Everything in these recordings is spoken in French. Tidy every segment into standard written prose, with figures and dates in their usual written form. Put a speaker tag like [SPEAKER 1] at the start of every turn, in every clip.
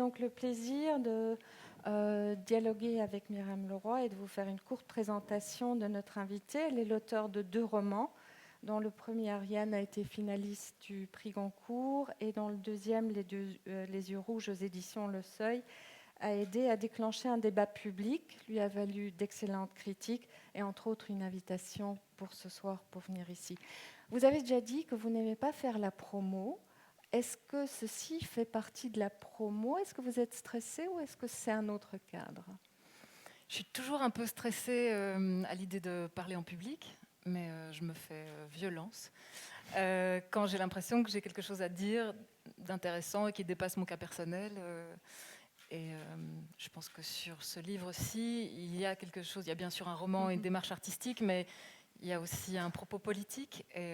[SPEAKER 1] donc le plaisir de dialoguer avec Myriam Leroy et de vous faire une courte présentation de notre invitée. Elle est l'auteure de 2 romans, dont le premier, Ariane, a été finaliste du prix Goncourt et dont le deuxième, Les yeux rouges aux éditions Le Seuil, a aidé à déclencher un débat public, lui a valu d'excellentes critiques et entre autres une invitation pour ce soir pour venir ici. Vous avez déjà dit que vous n'aimez pas faire la promo. Est-ce que ceci fait partie de la promo? Est-ce que vous êtes stressé ou est-ce que c'est un autre cadre?
[SPEAKER 2] Je suis toujours un peu stressée à l'idée de parler en public, mais je me fais violence quand j'ai l'impression que j'ai quelque chose à dire d'intéressant et qui dépasse mon cas personnel. Je pense que sur ce livre-ci, il y a quelque chose. Il y a bien sûr un roman et une démarche artistique, mais il y a aussi un propos politique. Et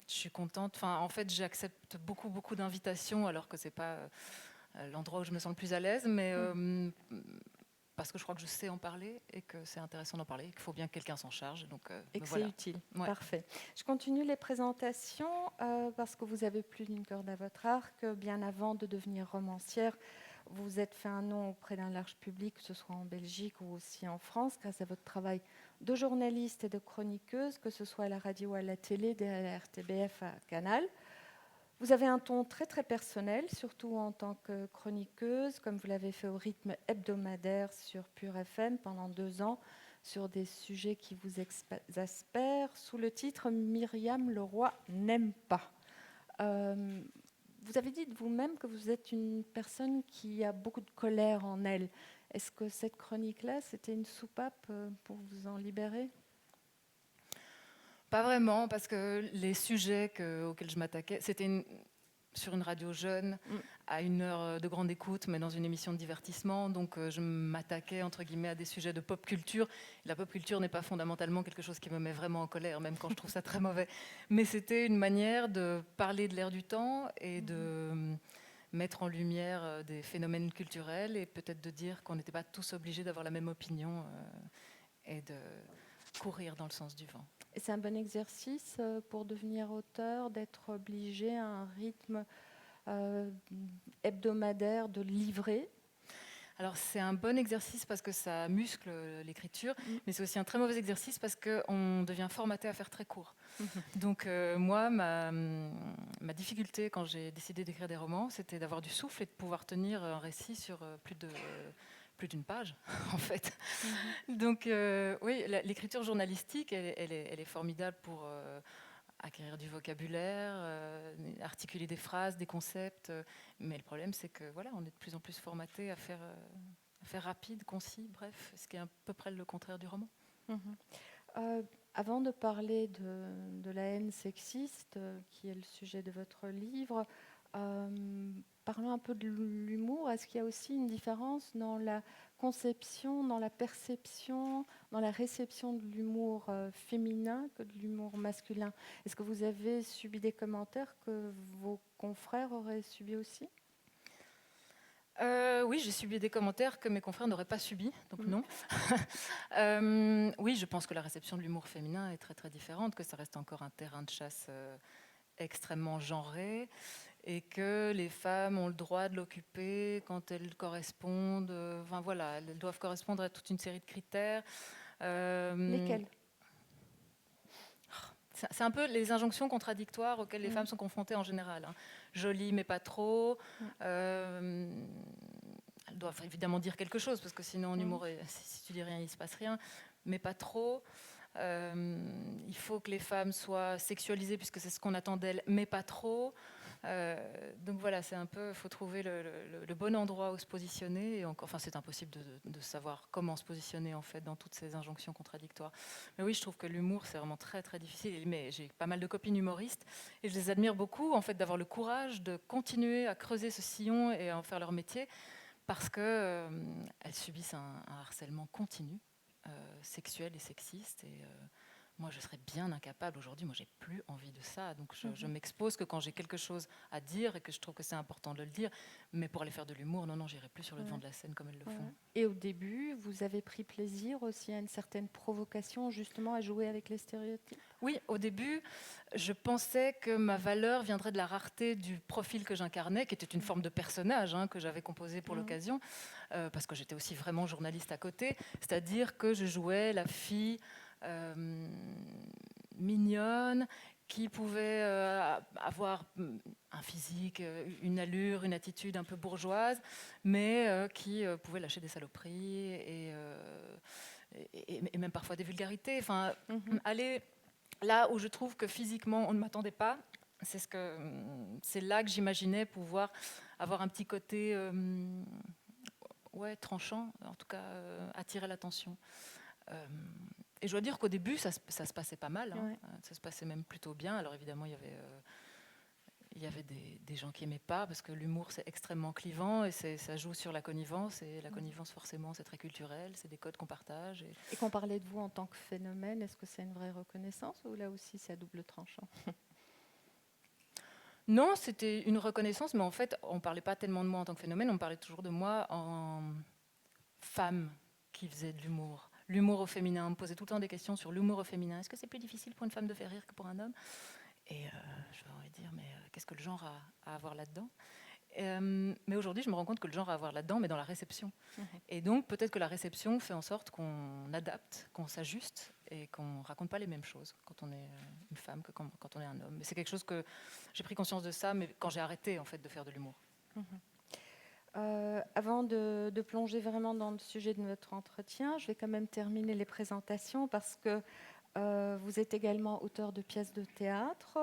[SPEAKER 2] je suis contente. Enfin, en fait, j'accepte beaucoup d'invitations, alors que c'est pas l'endroit où je me sens le plus à l'aise, mais parce que je crois que je sais en parler et que c'est intéressant d'en parler, qu'il faut bien que quelqu'un s'en charge. Donc,
[SPEAKER 1] et que
[SPEAKER 2] voilà.
[SPEAKER 1] c'est utile.
[SPEAKER 2] Ouais.
[SPEAKER 1] Parfait. Je continue les présentations parce que vous avez plus d'une corde à votre arc. Bien avant de devenir romancière, vous êtes fait un nom auprès d'un large public, que ce soit en Belgique ou aussi en France, grâce à votre travail de journaliste et de chroniqueuse, que ce soit à la radio ou à la télé, de la RTBF à Canal. Vous avez un ton très très personnel, surtout en tant que chroniqueuse, comme vous l'avez fait au rythme hebdomadaire sur Pure FM pendant 2 ans, sur des sujets qui vous exaspèrent, sous le titre Myriam Leroy n'aime pas. Vous avez dit de vous-même que vous êtes une personne qui a beaucoup de colère en elle. Est-ce que cette chronique-là, c'était une soupape pour vous en libérer?
[SPEAKER 2] Pas vraiment, parce que les sujets auxquels je m'attaquais, c'était sur une radio jeune, à 1 heure de grande écoute, mais dans une émission de divertissement. Donc je m'attaquais, entre guillemets, à des sujets de pop culture. La pop culture n'est pas fondamentalement quelque chose qui me met vraiment en colère, même quand je trouve ça très mauvais. Mais c'était une manière de parler de l'air du temps et de mettre en lumière des phénomènes culturels et peut-être de dire qu'on n'était pas tous obligés d'avoir la même opinion et de courir dans le sens du vent.
[SPEAKER 1] Et c'est un bon exercice pour devenir auteur, d'être obligé à un rythme hebdomadaire de livrer.
[SPEAKER 2] Alors c'est un bon exercice parce que ça muscle l'écriture, mais c'est aussi un très mauvais exercice parce qu'on devient formaté à faire très court. Donc moi, ma difficulté quand j'ai décidé d'écrire des romans, c'était d'avoir du souffle et de pouvoir tenir un récit sur plus d'une page, en fait. Donc oui, l'écriture journalistique, elle est formidable pour acquérir du vocabulaire, articuler des phrases, des concepts. Mais le problème, c'est que voilà, on est de plus en plus formaté à faire rapide, concis, bref, ce qui est à peu près le contraire du roman.
[SPEAKER 1] Avant de parler de la haine sexiste, qui est le sujet de votre livre, parlons un peu de l'humour. Est-ce qu'il y a aussi une différence dans la conception, dans la perception, dans la réception de l'humour féminin que de l'humour masculin? Est-ce que vous avez subi des commentaires que vos confrères auraient subi aussi?
[SPEAKER 2] Oui, j'ai subi des commentaires que mes confrères n'auraient pas subis, donc non. Oui, je pense que la réception de l'humour féminin est très très différente, que ça reste encore un terrain de chasse extrêmement genré, et que les femmes ont le droit de l'occuper quand elles correspondent. Enfin voilà, elles doivent correspondre à toute une série de critères.
[SPEAKER 1] Lesquels?
[SPEAKER 2] C'est un peu les injonctions contradictoires auxquelles les femmes sont confrontées en général. Hein. Jolie mais pas trop. Elles doivent évidemment dire quelque chose, parce que sinon en humour, si tu dis rien, il ne se passe rien. Mais pas trop. Il faut que les femmes soient sexualisées, puisque c'est ce qu'on attend d'elles, mais pas trop. Donc voilà, c'est un peu, il faut trouver le bon endroit où se positionner. Et enfin, c'est impossible de savoir comment se positionner en fait dans toutes ces injonctions contradictoires. Mais oui, je trouve que l'humour, c'est vraiment très très difficile. Mais j'ai pas mal de copines humoristes et je les admire beaucoup en fait d'avoir le courage de continuer à creuser ce sillon et à en faire leur métier, parce que elles subissent un harcèlement continu, sexuel et sexiste. Et moi, je serais bien incapable aujourd'hui. Moi, j'ai plus envie de ça. Donc, je m'expose que quand j'ai quelque chose à dire et que je trouve que c'est important de le dire. Mais pour aller faire de l'humour, non, j'irai plus sur le devant de la scène comme elles le font.
[SPEAKER 1] Et au début, vous avez pris plaisir aussi à une certaine provocation, justement, à jouer avec les stéréotypes?
[SPEAKER 2] Oui, au début, je pensais que ma valeur viendrait de la rareté du profil que j'incarnais, qui était une forme de personnage que j'avais composé pour l'occasion, parce que j'étais aussi vraiment journaliste à côté. C'est-à-dire que je jouais la fille mignonne, qui pouvait avoir un physique, une allure, une attitude un peu bourgeoise, mais qui pouvait lâcher des saloperies et même parfois des vulgarités. Enfin, aller là où je trouve que physiquement on ne m'attendait pas, c'est là que j'imaginais pouvoir avoir un petit côté tranchant, en tout cas attirer l'attention. Et je dois dire qu'au début, ça se passait pas mal. Ça se passait même plutôt bien. Alors évidemment, il y avait des gens qui n'aimaient pas, parce que l'humour, c'est extrêmement clivant et ça joue sur la connivence. Et la connivence, forcément, c'est très culturel. C'est des codes qu'on partage.
[SPEAKER 1] Et qu'on parlait de vous en tant que phénomène, est-ce que c'est une vraie reconnaissance ou là aussi, c'est à double tranchant?
[SPEAKER 2] Non, c'était une reconnaissance, mais en fait, on ne parlait pas tellement de moi en tant que phénomène, on parlait toujours de moi en femme qui faisait de l'humour. L'humour au féminin. On me posait tout le temps des questions sur l'humour au féminin. Est-ce que c'est plus difficile pour une femme de faire rire que pour un homme? Et je vais envie de dire, mais qu'est-ce que le genre a à avoir là-dedans? Mais aujourd'hui, je me rends compte que le genre a à avoir là-dedans, mais dans la réception. Et donc, peut-être que la réception fait en sorte qu'on adapte, qu'on s'ajuste et qu'on ne raconte pas les mêmes choses quand on est une femme que quand on est un homme. Mais c'est quelque chose que j'ai pris conscience de ça, mais quand j'ai arrêté en fait de faire de l'humour.
[SPEAKER 1] Avant de plonger vraiment dans le sujet de notre entretien, je vais quand même terminer les présentations parce que vous êtes également auteur de pièces de théâtre.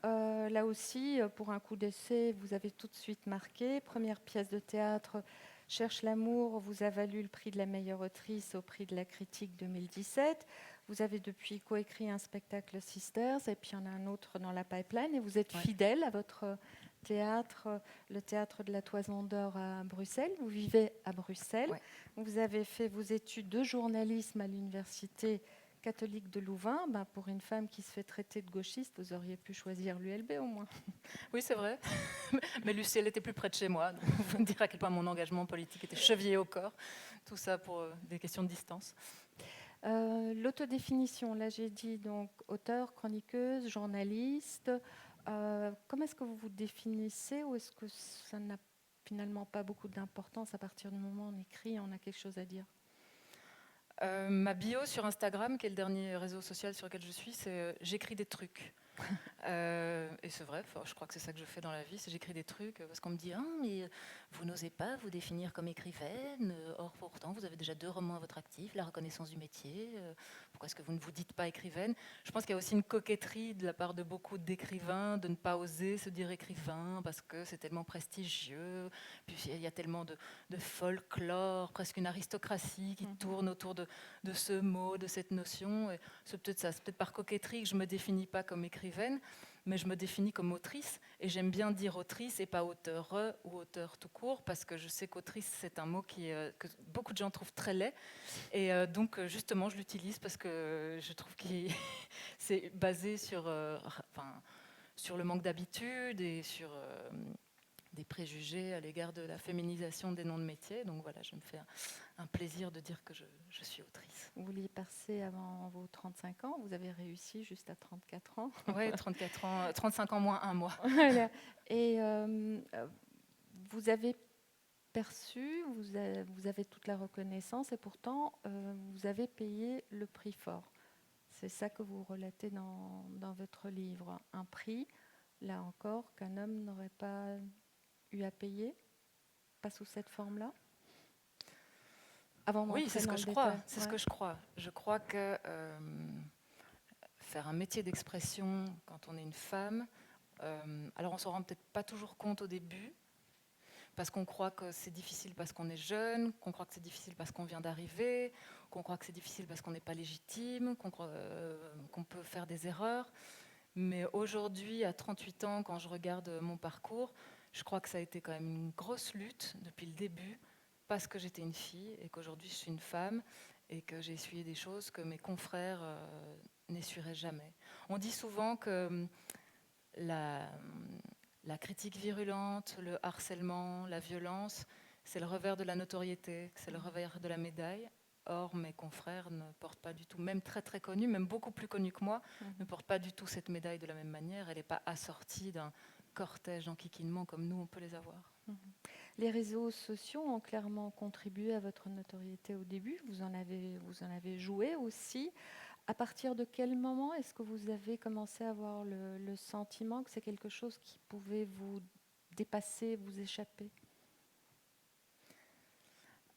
[SPEAKER 1] Là aussi, pour un coup d'essai, vous avez tout de suite marqué. Première pièce de théâtre, Cherche l'amour, vous a valu le prix de la meilleure autrice au prix de la critique 2017. Vous avez depuis coécrit un spectacle Sisters et puis il y en a un autre dans la pipeline. Et vous êtes fidèle à votre théâtre, le théâtre de la Toison d'Or à Bruxelles. Vous vivez à Bruxelles. Vous avez fait vos études de journalisme à l'université catholique de Louvain. Pour une femme qui se fait traiter de gauchiste, vous auriez pu choisir l'ULB au moins.
[SPEAKER 2] Oui, c'est vrai. Mais Lucie, elle était plus près de chez moi. Donc vous me direz à quel point mon engagement politique était chevillé au corps. Tout ça pour des questions de distance.
[SPEAKER 1] L'autodéfinition, là j'ai dit donc auteur, chroniqueuse, journaliste. Comment est-ce que vous vous définissez, ou est-ce que ça n'a finalement pas beaucoup d'importance à partir du moment où on écrit, on a quelque chose à dire?
[SPEAKER 2] Ma bio sur Instagram, qui est le dernier réseau social sur lequel je suis, c'est j'écris des trucs. Et c'est vrai, je crois que c'est ça que je fais dans la vie, c'est j'écris des trucs, parce qu'on me dit mais vous n'osez pas vous définir comme écrivaine, or pourtant vous avez déjà 2 romans à votre actif, La reconnaissance du métier, pourquoi est-ce que vous ne vous dites pas écrivaine? Je pense qu'il y a aussi une coquetterie de la part de beaucoup d'écrivains de ne pas oser se dire écrivain parce que c'est tellement prestigieux, puis il y a tellement de folklore, presque une aristocratie qui tourne autour de ce mot, de cette notion. Et c'est peut-être ça, c'est peut-être par coquetterie que je ne me définis pas comme écrivaine, mais je me définis comme autrice. Et j'aime bien dire autrice et pas auteur ou auteur tout court, parce que je sais qu'autrice, c'est un mot que beaucoup de gens trouvent très laid. Et donc, justement, je l'utilise parce que je trouve que c'est basé sur le manque d'habitude et sur des préjugés à l'égard de la féminisation des noms de métiers. Donc voilà, je me fais un plaisir de dire que je suis autrice.
[SPEAKER 1] Vous vouliez passer avant vos 35 ans, vous avez réussi juste à 34 ans.
[SPEAKER 2] Oui, 34 ans, 35 ans moins un mois.
[SPEAKER 1] Voilà. Et vous avez perçu, vous avez toute la reconnaissance et pourtant vous avez payé le prix fort. C'est ça que vous relatez dans votre livre. Un prix, là encore, qu'un homme n'aurait pas eu à payer, pas sous cette forme-là.
[SPEAKER 2] Oui, c'est ce que je crois. C'est ce que je crois. Je crois que faire un métier d'expression quand on est une femme, alors on s'en rend peut-être pas toujours compte au début, parce qu'on croit que c'est difficile parce qu'on est jeune, qu'on croit que c'est difficile parce qu'on vient d'arriver, qu'on croit que c'est difficile parce qu'on n'est pas légitime, qu'on peut faire des erreurs. Mais aujourd'hui, à 38 ans, quand je regarde mon parcours, je crois que ça a été quand même une grosse lutte depuis le début, parce que j'étais une fille et qu'aujourd'hui je suis une femme et que j'ai essuyé des choses que mes confrères n'essuierai jamais. On dit souvent que la critique virulente, le harcèlement, la violence, c'est le revers de la notoriété, c'est le revers de la médaille. Or, mes confrères ne portent pas du tout, même très très connus, même beaucoup plus connus que moi, ne portent pas du tout cette médaille de la même manière. Elle n'est pas assortie d'un cortège d'enquiquinements comme nous, on peut les avoir.
[SPEAKER 1] Les réseaux sociaux ont clairement contribué à votre notoriété au début. Vous en avez joué aussi. À partir de quel moment est-ce que vous avez commencé à avoir le sentiment que c'est quelque chose qui pouvait vous dépasser, vous échapper ?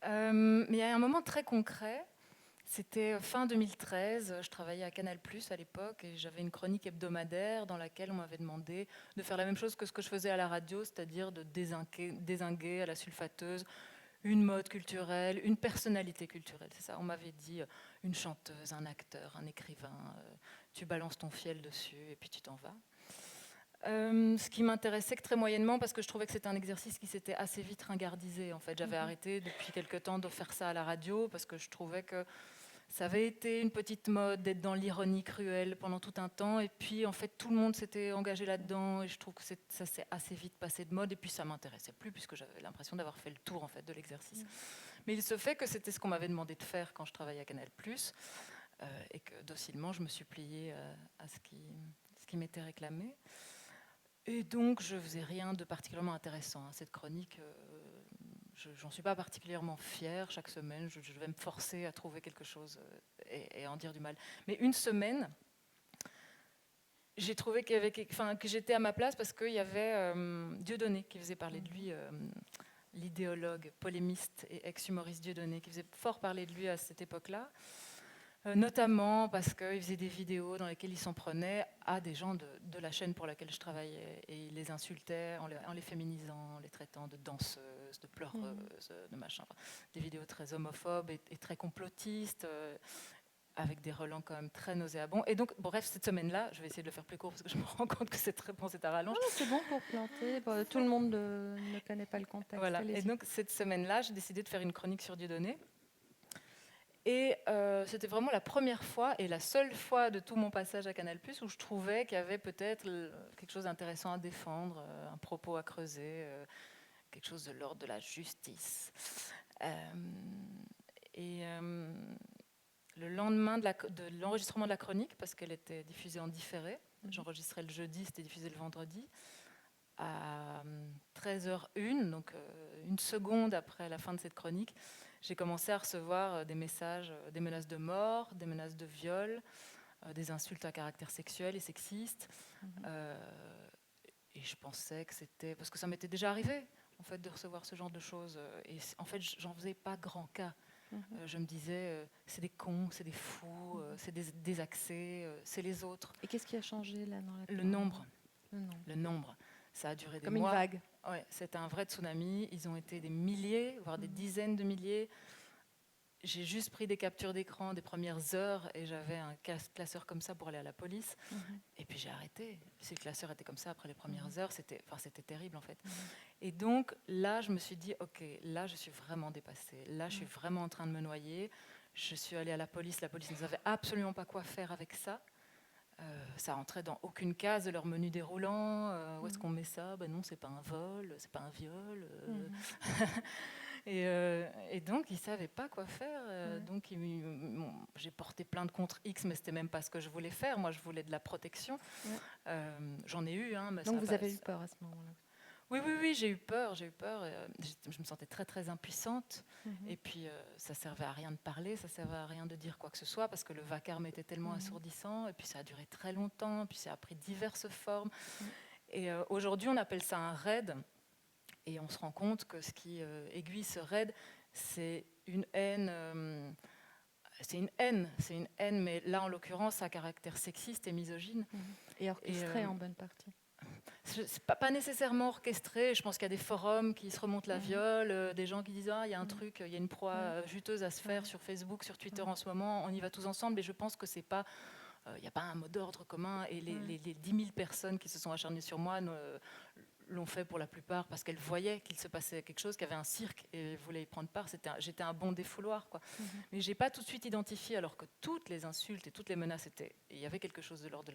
[SPEAKER 2] Mais il y a un moment très concret. C'était fin 2013, je travaillais à Canal+ à l'époque et j'avais une chronique hebdomadaire dans laquelle on m'avait demandé de faire la même chose que ce que je faisais à la radio, c'est-à-dire de dézinguer à la sulfateuse une mode culturelle, une personnalité culturelle. C'est ça, on m'avait dit une chanteuse, un acteur, un écrivain, tu balances ton fiel dessus et puis tu t'en vas. Ce qui m'intéressait que très moyennement parce que je trouvais que c'était un exercice qui s'était assez vite ringardisé. En fait, j'avais arrêté depuis quelque temps de faire ça à la radio parce que je trouvais que ça avait été une petite mode d'être dans l'ironie cruelle pendant tout un temps et puis en fait tout le monde s'était engagé là-dedans et je trouve que ça s'est assez vite passé de mode et puis ça m'intéressait plus puisque j'avais l'impression d'avoir fait le tour en fait de l'exercice. Mais il se fait que c'était ce qu'on m'avait demandé de faire quand je travaillais à Canal+, et que docilement je me suis pliée à ce qui m'était réclamé. Et donc, je ne faisais rien de particulièrement intéressant. Cette chronique, j'en suis pas particulièrement fière. Chaque semaine, je vais me forcer à trouver quelque chose et en dire du mal. Mais une semaine, j'ai trouvé que j'étais à ma place parce qu'il y avait Dieudonné qui faisait parler de lui, l'idéologue, polémiste et ex-humoriste Dieudonné, qui faisait fort parler de lui à cette époque-là. Notamment parce qu'il faisait des vidéos dans lesquelles il s'en prenait à des gens de la chaîne pour laquelle je travaillais et il les insultait en les féminisant, en les traitant de danseuses, de pleureuses, de machin. Enfin, des vidéos très homophobes et très complotistes, avec des relents quand même très nauséabonds. Et donc, bref, cette semaine-là, je vais essayer de le faire plus court parce que je me rends compte que c'est très bon, c'est à rallonge.
[SPEAKER 1] C'est bon pour planter. Bon, tout le monde ne connaît pas le contexte.
[SPEAKER 2] Voilà. Et donc, cette semaine-là, j'ai décidé de faire une chronique sur Dieudonné. Et c'était vraiment la première fois et la seule fois de tout mon passage à Canal+, où je trouvais qu'il y avait peut-être quelque chose d'intéressant à défendre, un propos à creuser, quelque chose de l'ordre de la justice. Le lendemain de l'enregistrement de la chronique, parce qu'elle était diffusée en différé, j'enregistrais le jeudi, c'était diffusé le vendredi, à 13h01, donc une seconde après la fin de cette chronique, j'ai commencé à recevoir des messages, des menaces de mort, des menaces de viol, des insultes à caractère sexuel et sexiste. Et je pensais que c'était... Parce que ça m'était déjà arrivé, en fait, de recevoir ce genre de choses. Et en fait, j'en faisais pas grand cas. Je me disais, c'est des cons, c'est des fous, c'est des désaxés, c'est les autres.
[SPEAKER 1] Et qu'est-ce qui a changé là dans la
[SPEAKER 2] Le nombre. Ça a duré des mois.
[SPEAKER 1] Comme une vague.
[SPEAKER 2] Ouais, c'était un vrai tsunami. Ils ont été des milliers, voire des dizaines de milliers. J'ai juste pris des captures d'écran des premières heures et j'avais un classeur comme ça pour aller à la police. Et puis j'ai arrêté. Si le classeur était comme ça après les premières heures, c'était terrible en fait. Et donc là, je me suis dit, ok, là je suis vraiment dépassée. Là, je suis vraiment en train de me noyer. Je suis allée à la police ne savait absolument pas quoi faire avec ça. Ça rentrait dans aucune case de leur menu déroulant. Où est-ce qu'on met ça ? Ben non, c'est pas un vol, c'est pas un viol. Et donc, ils ne savaient pas quoi faire. Donc, j'ai porté plainte contre X, mais ce n'était même pas ce que je voulais faire. Moi, je voulais de la protection. J'en ai eu. Mais
[SPEAKER 1] donc, vous avez eu peur à ce moment-là ?
[SPEAKER 2] Oui, j'ai eu peur. Je me sentais très, très impuissante. Et puis, ça ne servait à rien de parler, ça ne servait à rien de dire quoi que ce soit, parce que le vacarme était tellement assourdissant. Et puis, ça a duré très longtemps. Puis, ça a pris diverses formes. Et aujourd'hui, on appelle ça un raid. Et on se rend compte que ce qui aiguille ce raid, c'est une haine. C'est une haine, mais là, en l'occurrence, à caractère sexiste et misogyne.
[SPEAKER 1] Et orchestré en bonne partie.
[SPEAKER 2] C'est pas nécessairement orchestré. Je pense qu'il y a des forums qui se remontent la viole, des gens qui disent il y a un truc, il y a une proie juteuse à se faire sur Facebook, sur Twitter en ce moment, on y va tous ensemble. Et je pense que c'est pas, il n'y a pas un mot d'ordre commun. Et les 10 000 personnes qui se sont acharnées sur moi l'ont fait pour la plupart parce qu'elles voyaient qu'il se passait quelque chose, qu'il y avait un cirque et voulaient y prendre part. J'étais un bon défouloir, quoi. Mais j'ai pas tout de suite identifié, alors que toutes les insultes et toutes les menaces il y avait quelque chose de l'ordre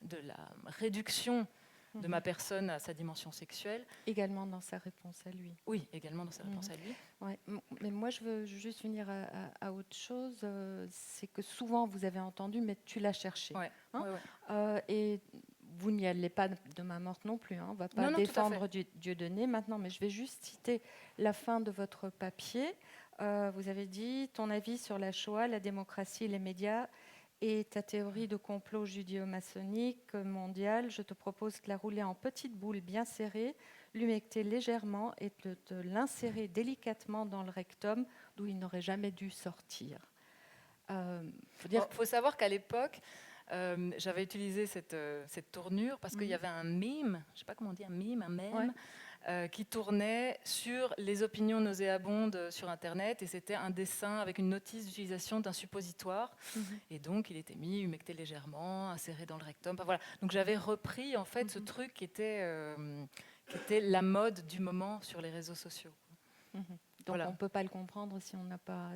[SPEAKER 2] de la réduction de ma personne à sa dimension sexuelle.
[SPEAKER 1] Également dans sa réponse à lui.
[SPEAKER 2] Oui, également dans sa réponse à lui.
[SPEAKER 1] Ouais. Mais moi, je veux juste venir à autre chose. C'est que souvent, vous avez entendu, mais tu l'as cherché.
[SPEAKER 2] Ouais,
[SPEAKER 1] Hein.
[SPEAKER 2] ouais.
[SPEAKER 1] Et vous n'y allez pas de main morte non plus. Hein. On ne va pas
[SPEAKER 2] Non,
[SPEAKER 1] défendre Dieudonné maintenant, mais je vais juste citer la fin de votre papier. Vous avez dit « Ton avis sur la Shoah, la démocratie et les médias et ta théorie de complot judéo-maçonnique mondiale, je te propose de la rouler en petites boules bien serrées, l'humecter légèrement et de l'insérer délicatement dans le rectum d'où il n'aurait jamais dû sortir. »
[SPEAKER 2] Faut savoir qu'à l'époque, j'avais utilisé cette tournure parce qu'il y avait un meme, je ne sais pas comment on dit, un mème, qui tournait sur les opinions nauséabondes sur Internet, et c'était un dessin avec une notice d'utilisation d'un suppositoire, et donc il était mis, humecté légèrement, inséré dans le rectum. Enfin, voilà. Donc j'avais repris en fait ce truc qui était la mode du moment sur les réseaux sociaux.
[SPEAKER 1] Donc on ne peut pas le comprendre si on n'a pas,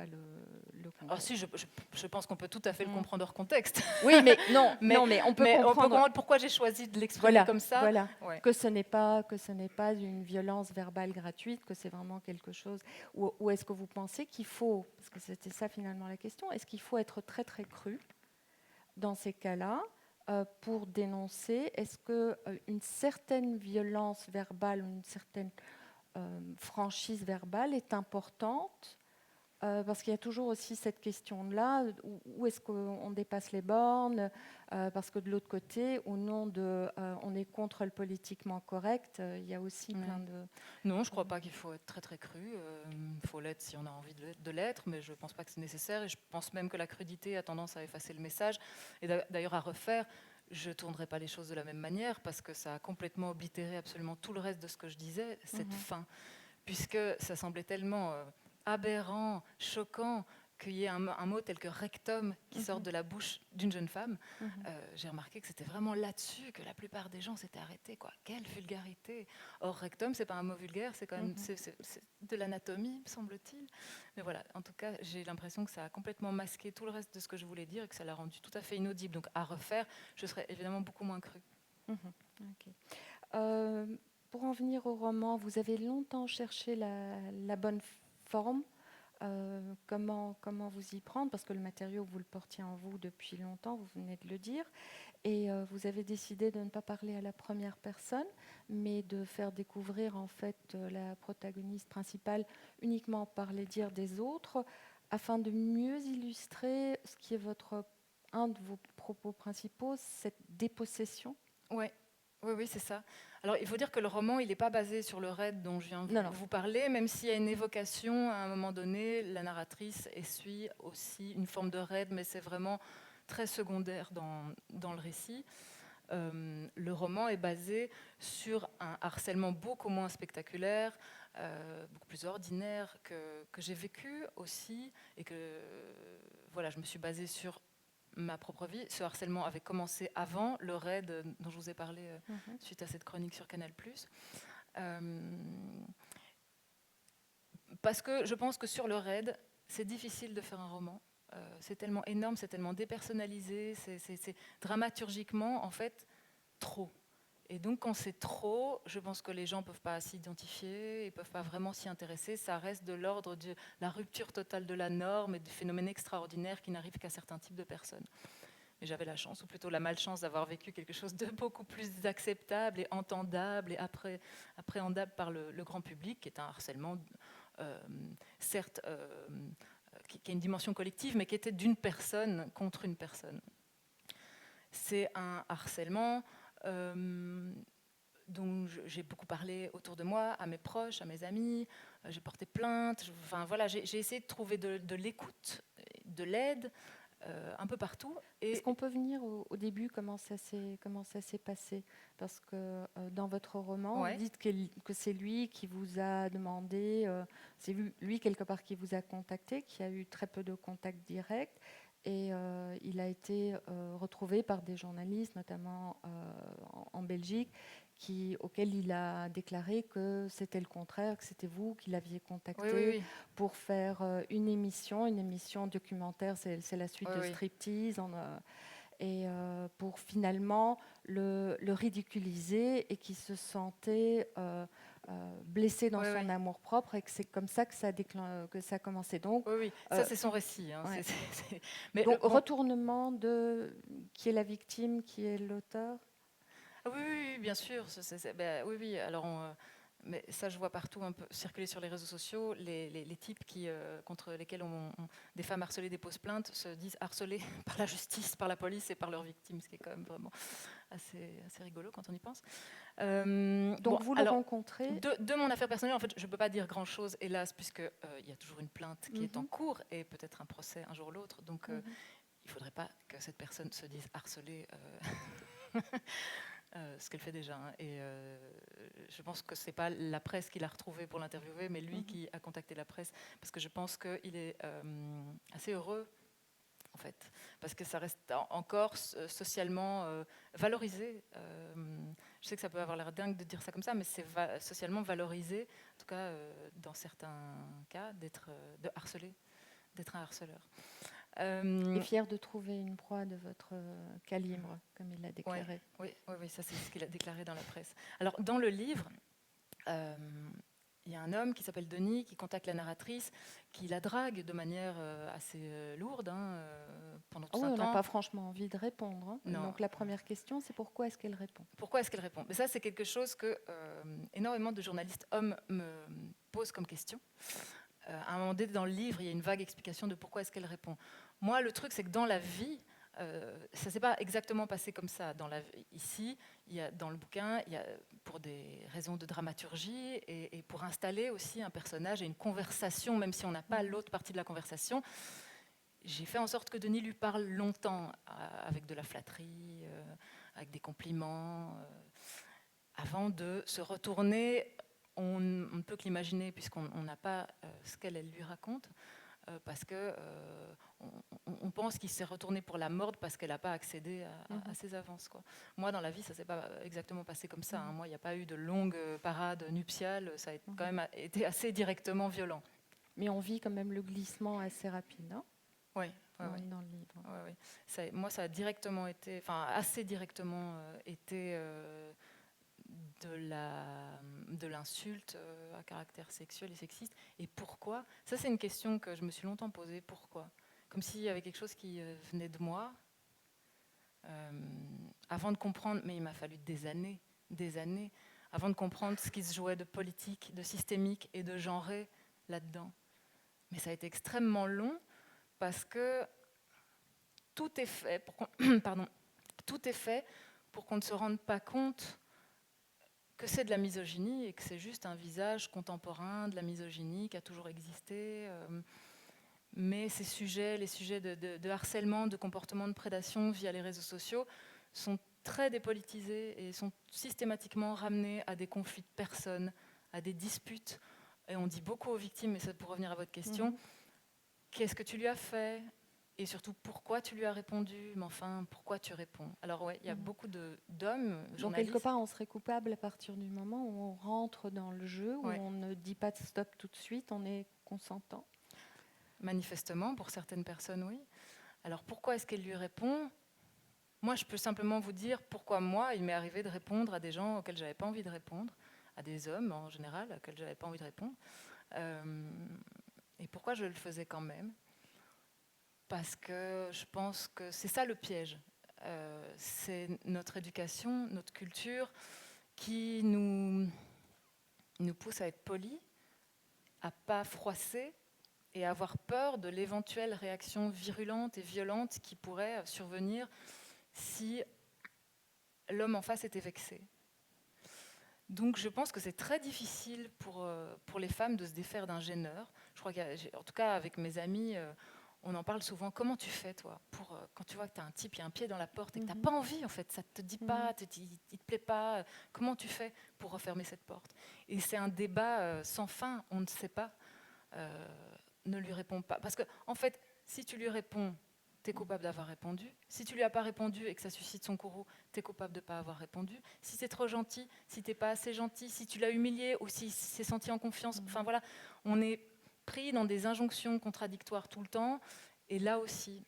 [SPEAKER 1] le contexte.
[SPEAKER 2] Ah si, je pense qu'on peut tout à fait le comprendre hors contexte.
[SPEAKER 1] Oui, mais non, mais on peut comprendre
[SPEAKER 2] pourquoi j'ai choisi de l'exprimer comme ça.
[SPEAKER 1] Voilà, que ce n'est pas une violence verbale gratuite, que c'est vraiment quelque chose. Ou est-ce que vous pensez qu'il faut, parce que c'était ça finalement la question, est-ce qu'il faut être très très cru dans ces cas-là pour dénoncer? Est-ce qu'une certaine violence verbale, une certaine franchise verbale est importante parce qu'il y a toujours aussi cette question-là, où est-ce qu'on dépasse les bornes, parce que de l'autre côté, au nom de on est contre le politiquement correct, il y a aussi plein de...
[SPEAKER 2] Non, je ne crois pas qu'il faut être très très cru, il faut l'être si on a envie de l'être, mais je ne pense pas que c'est nécessaire, et je pense même que la crudité a tendance à effacer le message, et d'ailleurs à refaire. Je ne tournerai pas les choses de la même manière parce que ça a complètement oblitéré absolument tout le reste de ce que je disais, cette fin, puisque ça semblait tellement aberrant, choquant qu'il y ait un mot tel que rectum qui sorte de la bouche d'une jeune femme. J'ai remarqué que c'était vraiment là-dessus que la plupart des gens s'étaient arrêtés, quoi. Quelle vulgarité! Or, rectum, c'est pas un mot vulgaire, c'est quand même c'est de l'anatomie, semble-t-il. Mais voilà, en tout cas, j'ai l'impression que ça a complètement masqué tout le reste de ce que je voulais dire et que ça l'a rendu tout à fait inaudible. Donc, à refaire, je serais évidemment beaucoup moins crue.
[SPEAKER 1] Pour en venir au roman, vous avez longtemps cherché la bonne forme. Comment vous y prendre, parce que le matériau, vous le portiez en vous depuis longtemps, vous venez de le dire, et vous avez décidé de ne pas parler à la première personne, mais de faire découvrir en fait la protagoniste principale uniquement par les dires des autres, afin de mieux illustrer ce qui est un de vos propos principaux, cette dépossession.
[SPEAKER 2] Oui, c'est ça. Alors, il faut dire que le roman, il n'est pas basé sur le raid dont je viens de vous parler, même s'il y a une évocation, à un moment donné, la narratrice essuie aussi une forme de raid, mais c'est vraiment très secondaire dans le récit. Le roman est basé sur un harcèlement beaucoup moins spectaculaire, beaucoup plus ordinaire que j'ai vécu aussi, et que voilà, je me suis basée sur ma propre vie. Ce harcèlement avait commencé avant le raid dont je vous ai parlé suite à cette chronique sur Canal+. Parce que je pense que sur le raid, c'est difficile de faire un roman. C'est tellement énorme, c'est tellement dépersonnalisé, c'est dramaturgiquement, en fait, trop. Et donc, quand c'est trop, je pense que les gens ne peuvent pas s'identifier, ils ne peuvent pas vraiment s'y intéresser. Ça reste de l'ordre de la rupture totale de la norme et du phénomène extraordinaire qui n'arrive qu'à certains types de personnes. Mais j'avais la chance, ou plutôt la malchance, d'avoir vécu quelque chose de beaucoup plus acceptable et entendable et appréhendable par le grand public, qui est un harcèlement, certes, qui a une dimension collective, mais qui était d'une personne contre une personne. C'est un harcèlement dont j'ai beaucoup parlé autour de moi, à mes proches, à mes amis, j'ai porté plainte, j'ai essayé de trouver de l'écoute, de l'aide, un peu partout.
[SPEAKER 1] Est-ce qu'on peut venir au début, comment ça s'est passé? Parce que dans votre roman, vous dites que c'est lui qui vous a demandé, c'est lui quelque part qui vous a contacté, qui a eu très peu de contacts directs. Et il a été retrouvé par des journalistes, notamment en Belgique, auxquels il a déclaré que c'était le contraire, que c'était vous qui l'aviez
[SPEAKER 2] Oui, oui,
[SPEAKER 1] contacté
[SPEAKER 2] oui.
[SPEAKER 1] pour faire une émission documentaire, c'est la suite
[SPEAKER 2] Oui,
[SPEAKER 1] de
[SPEAKER 2] oui.
[SPEAKER 1] Striptease, et pour finalement le ridiculiser et qu'il se sentait blessé dans
[SPEAKER 2] Oui,
[SPEAKER 1] son
[SPEAKER 2] oui.
[SPEAKER 1] amour-propre et que c'est comme ça que que ça a commencé.
[SPEAKER 2] Oui, oui. Ça,
[SPEAKER 1] Euh,
[SPEAKER 2] c'est son récit. Hein.
[SPEAKER 1] ouais.
[SPEAKER 2] Mais
[SPEAKER 1] Donc,
[SPEAKER 2] bon.
[SPEAKER 1] retournement de qui est la victime, qui est l'auteur.
[SPEAKER 2] Ah oui, oui, oui, bien sûr. Ben, oui, oui. Alors, mais ça, je vois partout un peu circuler sur les réseaux sociaux les types contre lesquels des femmes harcelées déposent plainte se disent harcelées par la justice, par la police et par leurs victimes, ce qui est quand même vraiment assez rigolo quand on y pense.
[SPEAKER 1] Donc, vous le
[SPEAKER 2] alors,
[SPEAKER 1] rencontrez.
[SPEAKER 2] de mon affaire personnelle, en fait, je ne peux pas dire grand-chose, hélas, puisque il y a toujours une plainte qui est en
[SPEAKER 1] Mhm,
[SPEAKER 2] cours et peut-être un procès un jour ou l'autre. Donc,
[SPEAKER 1] mhm,
[SPEAKER 2] il ne faudrait pas que cette personne se dise harcelée. Ce qu'elle fait déjà. Hein. Et je pense que c'est pas la presse qui l'a retrouvé pour l'interviewer, mais lui
[SPEAKER 1] mhm,
[SPEAKER 2] qui a contacté la presse, parce que je pense qu'il est assez heureux, en fait, parce que ça reste encore socialement valorisé. Je sais que ça peut avoir l'air dingue de dire ça comme ça, mais c'est socialement valorisé, en tout cas dans certains cas, de harceler, d'être un harceleur.
[SPEAKER 1] Et fier de trouver une proie de votre calibre, comme il l'a
[SPEAKER 2] Ouais,
[SPEAKER 1] déclaré.
[SPEAKER 2] oui, oui, oui, ça c'est ce qu'il a déclaré dans la presse. Alors dans le livre, euh, il y a un homme qui s'appelle Denis qui contacte la narratrice, qui la drague de manière assez lourde pendant
[SPEAKER 1] Ah
[SPEAKER 2] tout
[SPEAKER 1] oui,
[SPEAKER 2] un
[SPEAKER 1] on n'a
[SPEAKER 2] temps.
[SPEAKER 1] pas franchement envie de répondre. Hein.
[SPEAKER 2] Non.
[SPEAKER 1] Donc la première question, c'est pourquoi est-ce qu'elle répond?
[SPEAKER 2] Pourquoi est-ce qu'elle répond? Mais ça, c'est quelque chose que énormément de journalistes hommes me posent comme question. À un moment donné, dans le livre, il y a une vague explication de pourquoi est-ce qu'elle répond. Moi, le truc, c'est que dans la vie, ça ne s'est pas exactement passé comme ça. Ici, dans le bouquin, il y a, pour des raisons de dramaturgie et pour installer aussi un personnage et une conversation, même si on n'a pas l'autre partie de la conversation, j'ai fait en sorte que Denis lui parle longtemps, avec de la flatterie, avec des compliments, avant de se retourner. On ne peut que l'imaginer puisqu'on n'a pas ce qu'elle lui raconte, parce que on pense qu'il s'est retourné pour la mordre parce qu'elle n'a pas accédé à ses avances. Quoi. Moi, dans la vie, ça ne s'est pas exactement passé comme ça. Hein. Moi, il n'y a pas eu de longue parade nuptiale. Ça a quand même été assez directement violent.
[SPEAKER 1] Mais on vit quand même le glissement assez rapide, hein,
[SPEAKER 2] Oui, oui, oui.
[SPEAKER 1] dans le livre.
[SPEAKER 2] Ouais, ouais. Moi, ça a directement été, enfin assez directement été de l'insulte à caractère sexuel et sexiste. Et pourquoi? Ça, c'est une question que je me suis longtemps posée. Pourquoi? Comme s'il y avait quelque chose qui venait de moi. Avant de comprendre, mais il m'a fallu des années, avant de comprendre ce qui se jouait de politique, de systémique et de genré là-dedans. Mais ça a été extrêmement long parce que tout est fait pour qu'on, pardon, tout est fait pour qu'on ne se rende pas compte que c'est de la misogynie et que c'est juste un visage contemporain de la misogynie qui a toujours existé. Mais ces sujets, les sujets de harcèlement, de comportement de prédation via les réseaux sociaux, sont très dépolitisés et sont systématiquement ramenés à des conflits de personnes, à des disputes. Et on dit beaucoup aux victimes, mais c'est pour revenir à votre question, qu'est-ce que tu lui as fait? Et surtout, pourquoi tu lui as répondu? Mais enfin, pourquoi tu réponds? Alors ouais, il y a beaucoup d'hommes,
[SPEAKER 1] Donc quelque
[SPEAKER 2] journalistes.
[SPEAKER 1] part, on serait coupable à partir du moment où on rentre dans le jeu, où
[SPEAKER 2] Ouais.
[SPEAKER 1] on ne dit pas de stop tout de suite, on est consentant.
[SPEAKER 2] Manifestement, pour certaines personnes, oui. Alors pourquoi est-ce qu'elle lui répond? Moi, je peux simplement vous dire pourquoi moi, il m'est arrivé de répondre à des gens auxquels je n'avais pas envie de répondre, à des hommes en général auxquels je n'avais pas envie de répondre. Et pourquoi je le faisais quand même? Parce que je pense que c'est ça le piège. C'est notre éducation, notre culture qui nous pousse à être polis, à pas froisser et à avoir peur de l'éventuelle réaction virulente et violente qui pourrait survenir si l'homme en face était vexé. Donc je pense que c'est très difficile pour les femmes de se défaire d'un gêneur. Je crois qu'en tout cas avec mes amis, on en parle souvent. Comment tu fais toi quand tu vois que tu as un type, il y a un pied dans la porte et que tu n'as pas envie en fait, ça ne te dit pas, il ne te plaît pas, comment tu fais pour refermer cette porte? Et c'est un débat sans fin, on ne sait pas. Ne lui réponds pas. Parce que en fait, si tu lui réponds, tu es coupable d'avoir répondu. Si tu lui as pas répondu et que ça suscite son courroux, tu es coupable de ne pas avoir répondu. Si c'est trop gentil, si tu n'es pas assez gentil, si tu l'as humilié ou s'il s'est senti en confiance, enfin voilà, on est pris dans des injonctions contradictoires tout le temps. Et là aussi,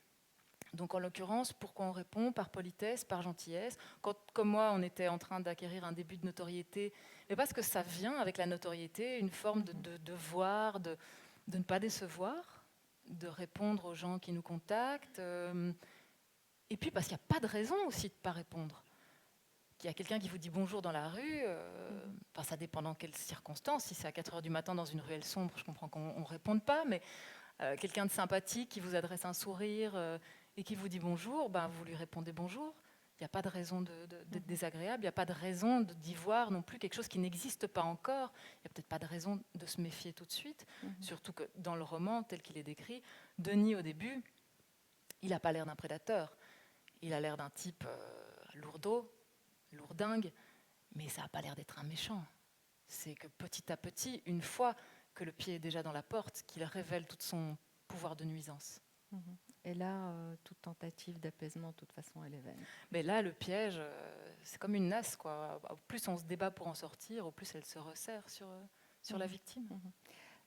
[SPEAKER 2] donc en l'occurrence, pourquoi on répond? Par politesse, par gentillesse. Quand, comme moi, on était en train d'acquérir un début de notoriété, mais parce que ça vient avec la notoriété, une forme de devoir, de ne pas décevoir, de répondre aux gens qui nous contactent. Et puis parce qu'il n'y a pas de raison aussi de ne pas répondre. Qu'il y a quelqu'un qui vous dit bonjour dans la rue, ça dépend dans quelles circonstances. Si c'est à 4h du matin dans une ruelle sombre, je comprends qu'on ne réponde pas, mais quelqu'un de sympathique qui vous adresse un sourire et qui vous dit bonjour, vous lui répondez bonjour. Il n'y a pas de raison d'être désagréable, il n'y a pas de raison d'y voir non plus quelque chose qui n'existe pas encore. Il n'y a peut-être pas de raison de se méfier tout de suite, surtout que dans le roman tel qu'il est décrit, Denis au début, il n'a pas l'air d'un prédateur. Il a l'air d'un type lourdeau, lourdingue, mais ça n'a pas l'air d'être un méchant. C'est que petit à petit, une fois que le pied est déjà dans la porte, qu'il révèle tout son pouvoir de nuisance.
[SPEAKER 1] Et là, toute tentative d'apaisement, de toute façon, elle est vaine.
[SPEAKER 2] Mais là, le piège, c'est comme une nasse, quoi. Au plus on se débat pour en sortir, au plus elle se resserre sur la victime.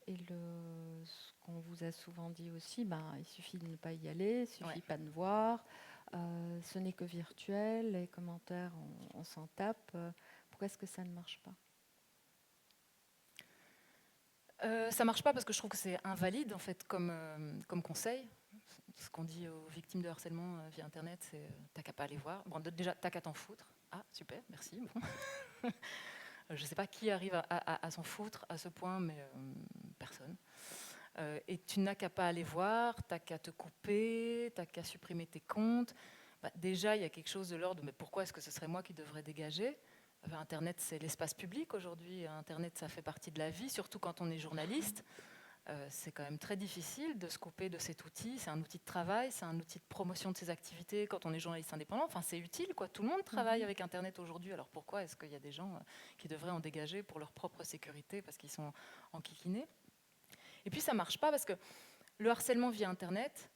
[SPEAKER 1] Et ce qu'on vous a souvent dit aussi, il suffit de ne pas y aller, il ne suffit pas de voir, ce n'est que virtuel, les commentaires, on s'en tape. Pourquoi est-ce que ça ne marche pas ?
[SPEAKER 2] Ça ne marche pas parce que je trouve que c'est invalide en fait comme conseil. Ce qu'on dit aux victimes de harcèlement via Internet, c'est t'as qu'à pas aller voir. Bon, déjà, t'as qu'à t'en foutre. Ah, super, merci. Bon. Je ne sais pas qui arrive à s'en foutre à ce point, mais personne. Et tu n'as qu'à pas aller voir, t'as qu'à te couper, t'as qu'à supprimer tes comptes. Déjà, il y a quelque chose de l'ordre, mais pourquoi est-ce que ce serait moi qui devrais dégager ? Internet, c'est l'espace public aujourd'hui. Internet, ça fait partie de la vie, surtout quand on est journaliste. C'est quand même très difficile de se couper de cet outil. C'est un outil de travail, c'est un outil de promotion de ses activités quand on est journaliste indépendant. Enfin, c'est utile, quoi. Tout le monde travaille avec Internet aujourd'hui. Alors pourquoi est-ce qu'il y a des gens qui devraient en dégager pour leur propre sécurité parce qu'ils sont enquiquinés ? Et puis ça ne marche pas parce que le harcèlement via Internet,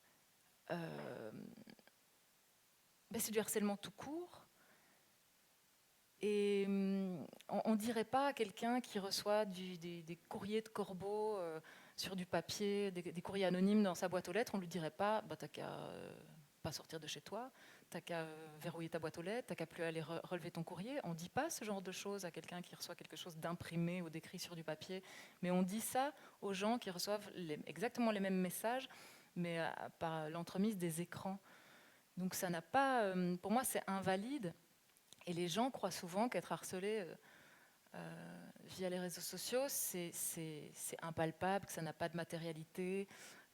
[SPEAKER 2] c'est du harcèlement tout court. Et on ne dirait pas à quelqu'un qui reçoit des courriers de corbeaux sur du papier, des courriers anonymes dans sa boîte aux lettres, on ne lui dirait pas t'as qu'à pas sortir de chez toi, t'as qu'à verrouiller ta boîte aux lettres, t'as qu'à plus aller relever ton courrier. On ne dit pas ce genre de choses à quelqu'un qui reçoit quelque chose d'imprimé ou d'écrit sur du papier, mais on dit ça aux gens qui reçoivent exactement les mêmes messages, mais par l'entremise des écrans. Donc ça n'a pas, pour moi c'est invalide. Et les gens croient souvent qu'être harcelé via les réseaux sociaux, c'est impalpable, que ça n'a pas de matérialité,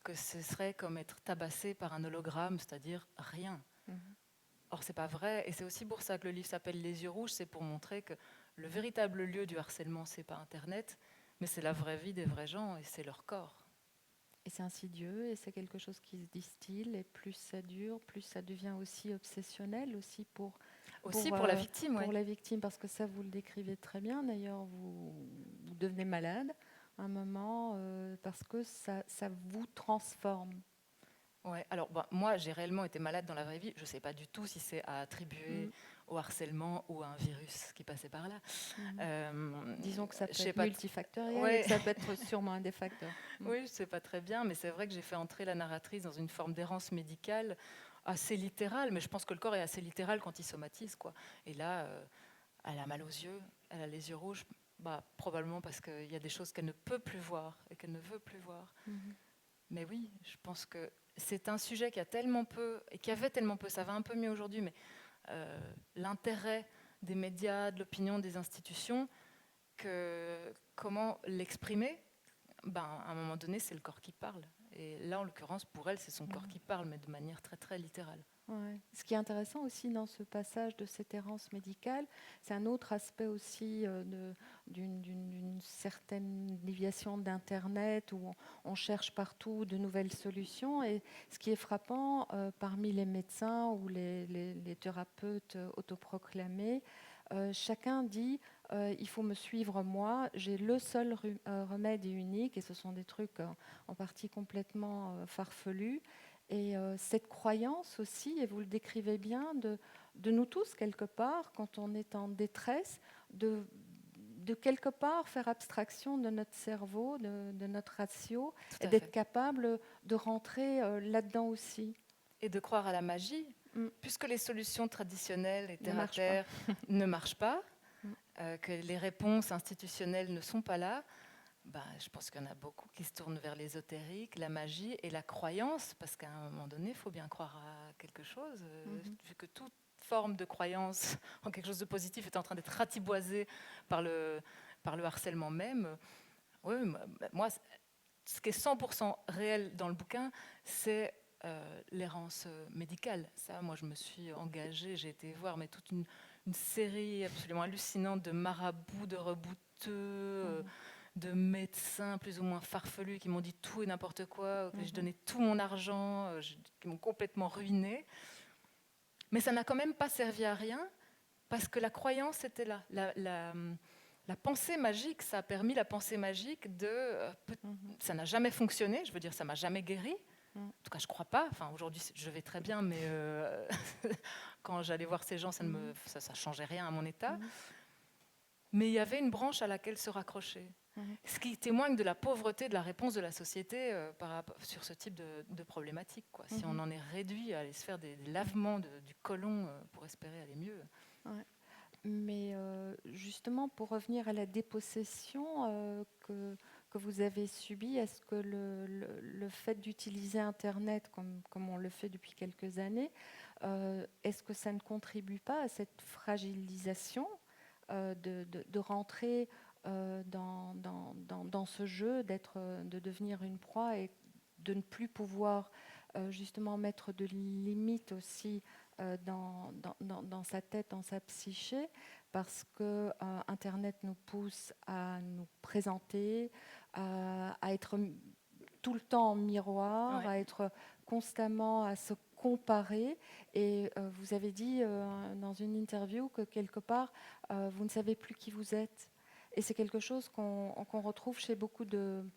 [SPEAKER 2] que ce serait comme être tabassé par un hologramme, c'est-à-dire rien. Or, c'est pas vrai. Et c'est aussi pour ça que le livre s'appelle Les yeux rouges, c'est pour montrer que le véritable lieu du harcèlement, c'est pas Internet, mais c'est la vraie vie des vrais gens et c'est leur corps.
[SPEAKER 1] Et c'est insidieux et c'est quelque chose qui se distille et plus ça dure, plus ça devient aussi obsessionnel aussi pour
[SPEAKER 2] la victime.
[SPEAKER 1] Pour la victime, parce que ça vous le décrivez très bien d'ailleurs, vous devenez malade à un moment parce que ça vous transforme.
[SPEAKER 2] Ouais, alors moi j'ai réellement été malade dans la vraie vie, je ne sais pas du tout si c'est à attribuer au harcèlement ou à un virus qui passait par là.
[SPEAKER 1] Disons que ça peut être multifactoriel et que ça peut être sûrement un des facteurs.
[SPEAKER 2] Oui, je ne sais pas très bien, mais c'est vrai que j'ai fait entrer la narratrice dans une forme d'errance médicale assez littérale, mais je pense que le corps est assez littéral quand il somatise, quoi. Et là, elle a mal aux yeux, elle a les yeux rouges, probablement parce qu'il y a des choses qu'elle ne peut plus voir et qu'elle ne veut plus voir. Mais oui, je pense que c'est un sujet qui a tellement peu, et qui avait tellement peu, ça va un peu mieux aujourd'hui, mais l'intérêt des médias, de l'opinion, des institutions, que comment l'exprimer, à un moment donné, c'est le corps qui parle. Et là, en l'occurrence, pour elle, c'est son corps qui parle, mais de manière très, très littérale.
[SPEAKER 1] Ouais. Ce qui est intéressant aussi dans ce passage de cette errance médicale, c'est un autre aspect aussi d'une certaine déviation d'Internet où on cherche partout de nouvelles solutions. Et ce qui est frappant parmi les médecins ou les thérapeutes autoproclamés, chacun dit il faut me suivre moi, j'ai le seul remède et unique, et ce sont des trucs en partie complètement farfelus. Et cette croyance aussi, et vous le décrivez bien, de nous tous quelque part, quand on est en détresse, de quelque part faire abstraction de notre cerveau, de notre ratio,
[SPEAKER 2] Tout
[SPEAKER 1] et
[SPEAKER 2] à
[SPEAKER 1] d'être
[SPEAKER 2] fait.
[SPEAKER 1] capable de rentrer là-dedans aussi.
[SPEAKER 2] Et de croire à la magie,
[SPEAKER 1] Mm.
[SPEAKER 2] puisque les solutions traditionnelles et
[SPEAKER 1] Ne
[SPEAKER 2] terre à
[SPEAKER 1] marche pas.
[SPEAKER 2] terre ne marchent pas,
[SPEAKER 1] Mm.
[SPEAKER 2] que les réponses institutionnelles ne sont pas là. Je pense qu'il y en a beaucoup qui se tournent vers l'ésotérique, la magie et la croyance, parce qu'à un moment donné, il faut bien croire à quelque chose,
[SPEAKER 1] Mhm.
[SPEAKER 2] vu que toute forme de croyance en quelque chose de positif est en train d'être ratiboisée par le harcèlement même. Oui, moi, ce qui est 100% réel dans le bouquin, c'est l'errance médicale. Ça, moi, je me suis engagée, j'ai été voir mais toute une série absolument hallucinante de marabouts, de rebouteux,
[SPEAKER 1] Mhm.
[SPEAKER 2] de médecins plus ou moins farfelus qui m'ont dit tout et n'importe quoi, auxquels je
[SPEAKER 1] Mhm.
[SPEAKER 2] donnais tout mon argent, qui m'ont complètement ruinée. Mais ça n'a quand même pas servi à rien parce que la croyance était là. La pensée magique, ça a permis la pensée magique de...
[SPEAKER 1] Mhm.
[SPEAKER 2] ça n'a jamais fonctionné, je veux dire, ça m'a jamais guéri.
[SPEAKER 1] Mhm.
[SPEAKER 2] En tout cas, je crois pas. Enfin, aujourd'hui, je vais très bien, mais quand j'allais voir ces gens, ça ne changeait rien à mon état.
[SPEAKER 1] Mhm.
[SPEAKER 2] Mais il y avait une branche à laquelle se raccrocher.
[SPEAKER 1] Mhm.
[SPEAKER 2] Ce qui témoigne de la pauvreté de la réponse de la société sur ce type de problématique. Quoi. Si on
[SPEAKER 1] Mhm.
[SPEAKER 2] en est réduit à aller se faire des lavements du côlon pour espérer aller mieux.
[SPEAKER 1] Ouais. Mais justement, pour revenir à la dépossession que vous avez subie, est-ce que le fait d'utiliser Internet comme on le fait depuis quelques années, est-ce que ça ne contribue pas à cette fragilisation de rentrer dans ce jeu, de devenir une proie et de ne plus pouvoir justement mettre de limites aussi dans sa tête, dans sa psyché, parce que Internet nous pousse à nous présenter, à être tout le temps en miroir,
[SPEAKER 2] Ouais.
[SPEAKER 1] à être constamment à se comparer. Et vous avez dit dans une interview que quelque part, vous ne savez plus qui vous êtes. Et c'est quelque chose qu'on retrouve chez beaucoup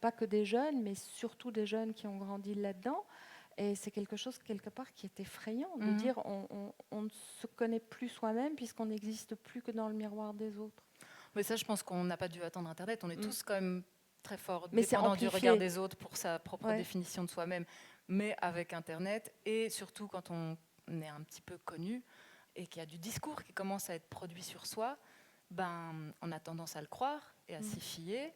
[SPEAKER 1] pas que des jeunes, mais surtout des jeunes qui ont grandi là-dedans. Et c'est quelque chose, quelque part, qui est effrayant, de
[SPEAKER 2] Mhm.
[SPEAKER 1] dire on ne se connaît plus soi-même puisqu'on n'existe plus que dans le miroir des autres.
[SPEAKER 2] Mais ça, je pense qu'on n'a pas dû attendre Internet. On est
[SPEAKER 1] Mm.
[SPEAKER 2] tous quand même très fort
[SPEAKER 1] Mais c'est
[SPEAKER 2] dépendants du regard
[SPEAKER 1] amplifié.
[SPEAKER 2] des autres pour sa propre
[SPEAKER 1] Ouais.
[SPEAKER 2] définition de soi-même. Mais avec Internet, et surtout quand on est un petit peu connu et qu'il y a du discours qui commence à être produit sur soi, on a tendance à le croire et à
[SPEAKER 1] Mm.
[SPEAKER 2] s'y fier.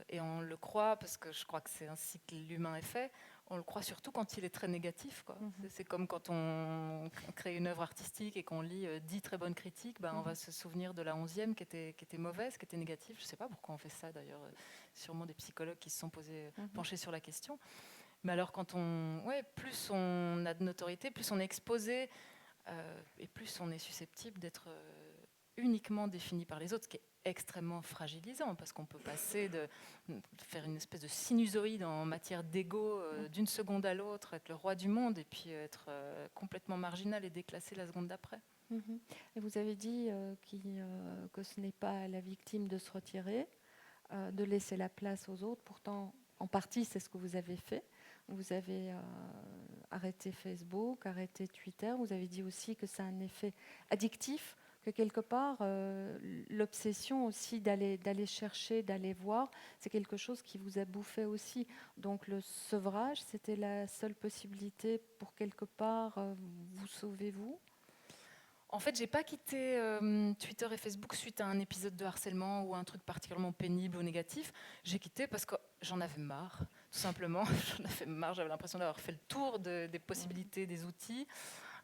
[SPEAKER 2] Et on le croit parce que je crois que c'est ainsi que l'humain est fait. On le croit surtout quand il est très négatif. Quoi.
[SPEAKER 1] Mhm.
[SPEAKER 2] C'est comme quand on crée une œuvre artistique et qu'on lit 10 très bonnes critiques, on va
[SPEAKER 1] Mhm.
[SPEAKER 2] se souvenir de la 11e qui était mauvaise, qui était négative. Je ne sais pas pourquoi on fait ça d'ailleurs. Sûrement des psychologues qui se sont
[SPEAKER 1] Mhm.
[SPEAKER 2] penchés sur la question. Mais alors plus on a de notoriété, plus on est exposé et plus on est susceptible d'être uniquement défini par les autres, ce qui est extrêmement fragilisant, parce qu'on peut passer de faire une espèce de sinusoïde en matière d'ego d'une seconde à l'autre, être le roi du monde, et puis être complètement marginal et déclassé la seconde d'après.
[SPEAKER 1] Mhm. Et vous avez dit que ce n'est pas à la victime de se retirer, de laisser la place aux autres. Pourtant, en partie, c'est ce que vous avez fait. Vous avez arrêté Facebook, arrêté Twitter. Vous avez dit aussi que c'est un effet addictif, que quelque part, l'obsession aussi d'aller chercher, d'aller voir, c'est quelque chose qui vous a bouffé aussi. Donc le sevrage, c'était la seule possibilité pour quelque part vous sauver vous.
[SPEAKER 2] En fait, j'ai pas quitté Twitter et Facebook suite à un épisode de harcèlement ou un truc particulièrement pénible ou négatif. J'ai quitté parce que j'en avais marre, tout simplement. J'en avais marre, j'avais l'impression d'avoir fait le tour des possibilités, des outils.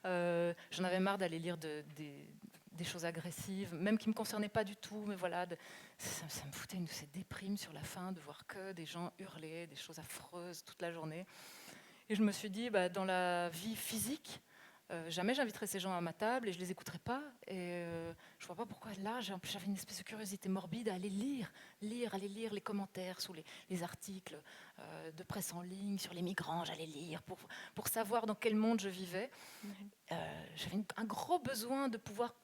[SPEAKER 2] J'en avais marre d'aller lire des choses agressives, même qui ne me concernaient pas du tout, mais voilà, ça me foutait une de ces déprimes sur la fin, de voir que des gens hurler, des choses affreuses toute la journée. Et je me suis dit, dans la vie physique, jamais j'inviterai ces gens à ma table et je les écouterai pas. Et je vois pas pourquoi là, j'avais une espèce de curiosité morbide à aller aller lire les commentaires sous les articles de presse en ligne sur les migrants. J'allais lire pour savoir dans quel monde je vivais.
[SPEAKER 1] Mhm.
[SPEAKER 2] J'avais un gros besoin de pouvoir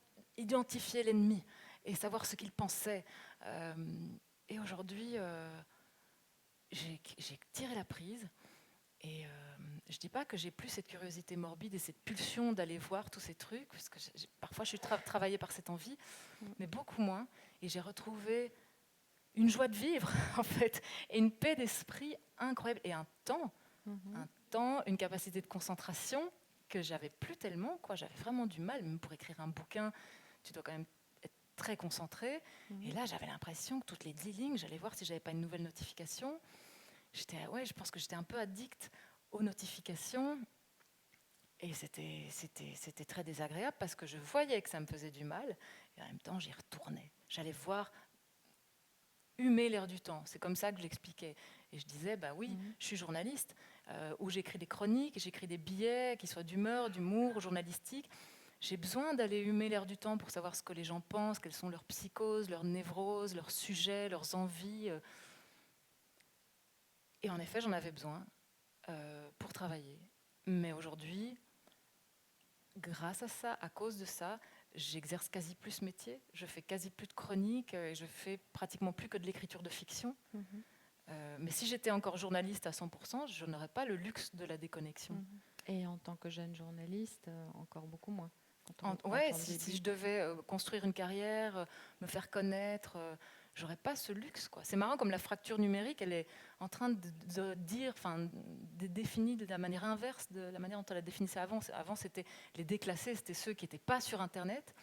[SPEAKER 2] identifier l'ennemi et savoir ce qu'il pensait. Et aujourd'hui, j'ai tiré la prise. Et je ne dis pas que j'ai plus cette curiosité morbide et cette pulsion d'aller voir tous ces trucs, parce que parfois je suis travaillée par cette envie, mais beaucoup moins. Et j'ai retrouvé une joie de vivre, en fait, et une paix d'esprit incroyable, et un temps, une capacité de concentration que j'avais plus tellement, quoi. J'avais vraiment du mal, même pour écrire un bouquin, tu dois quand même être très concentré. Et là, j'avais l'impression que toutes les 10 lignes, j'allais voir si j'avais pas une nouvelle notification. Je pense que j'étais un peu addict aux notifications. Et c'était très désagréable parce que je voyais que ça me faisait du mal. Et en même temps, j'y retournais. J'allais voir humer l'air du temps. C'est comme ça que je l'expliquais. Et je disais, bah oui, je suis journaliste, où j'écris des chroniques, j'écris des billets, qui soient d'humeur, d'humour, journalistique. J'ai besoin d'aller humer l'air du temps pour savoir ce que les gens pensent, quelles sont leurs psychoses, leurs névroses, leurs sujets, leurs envies. Et en effet, j'en avais besoin pour travailler. Mais aujourd'hui, grâce à ça, à cause de ça, j'exerce quasi plus ce métier. Je fais quasi plus de chroniques et je fais pratiquement plus que de l'écriture de fiction. Mais si j'étais encore journaliste à 100%, je n'aurais pas le luxe de la déconnexion.
[SPEAKER 1] Et en tant que jeune journaliste, encore beaucoup moins.
[SPEAKER 2] Si je devais construire une carrière, me faire connaître, j'aurais pas ce luxe, quoi. C'est marrant comme la fracture numérique, elle est en train de dire, enfin, de définir de la manière inverse de la manière dont elle la définissait avant. Avant, c'était les déclassés, c'était ceux qui n'étaient pas sur Internet.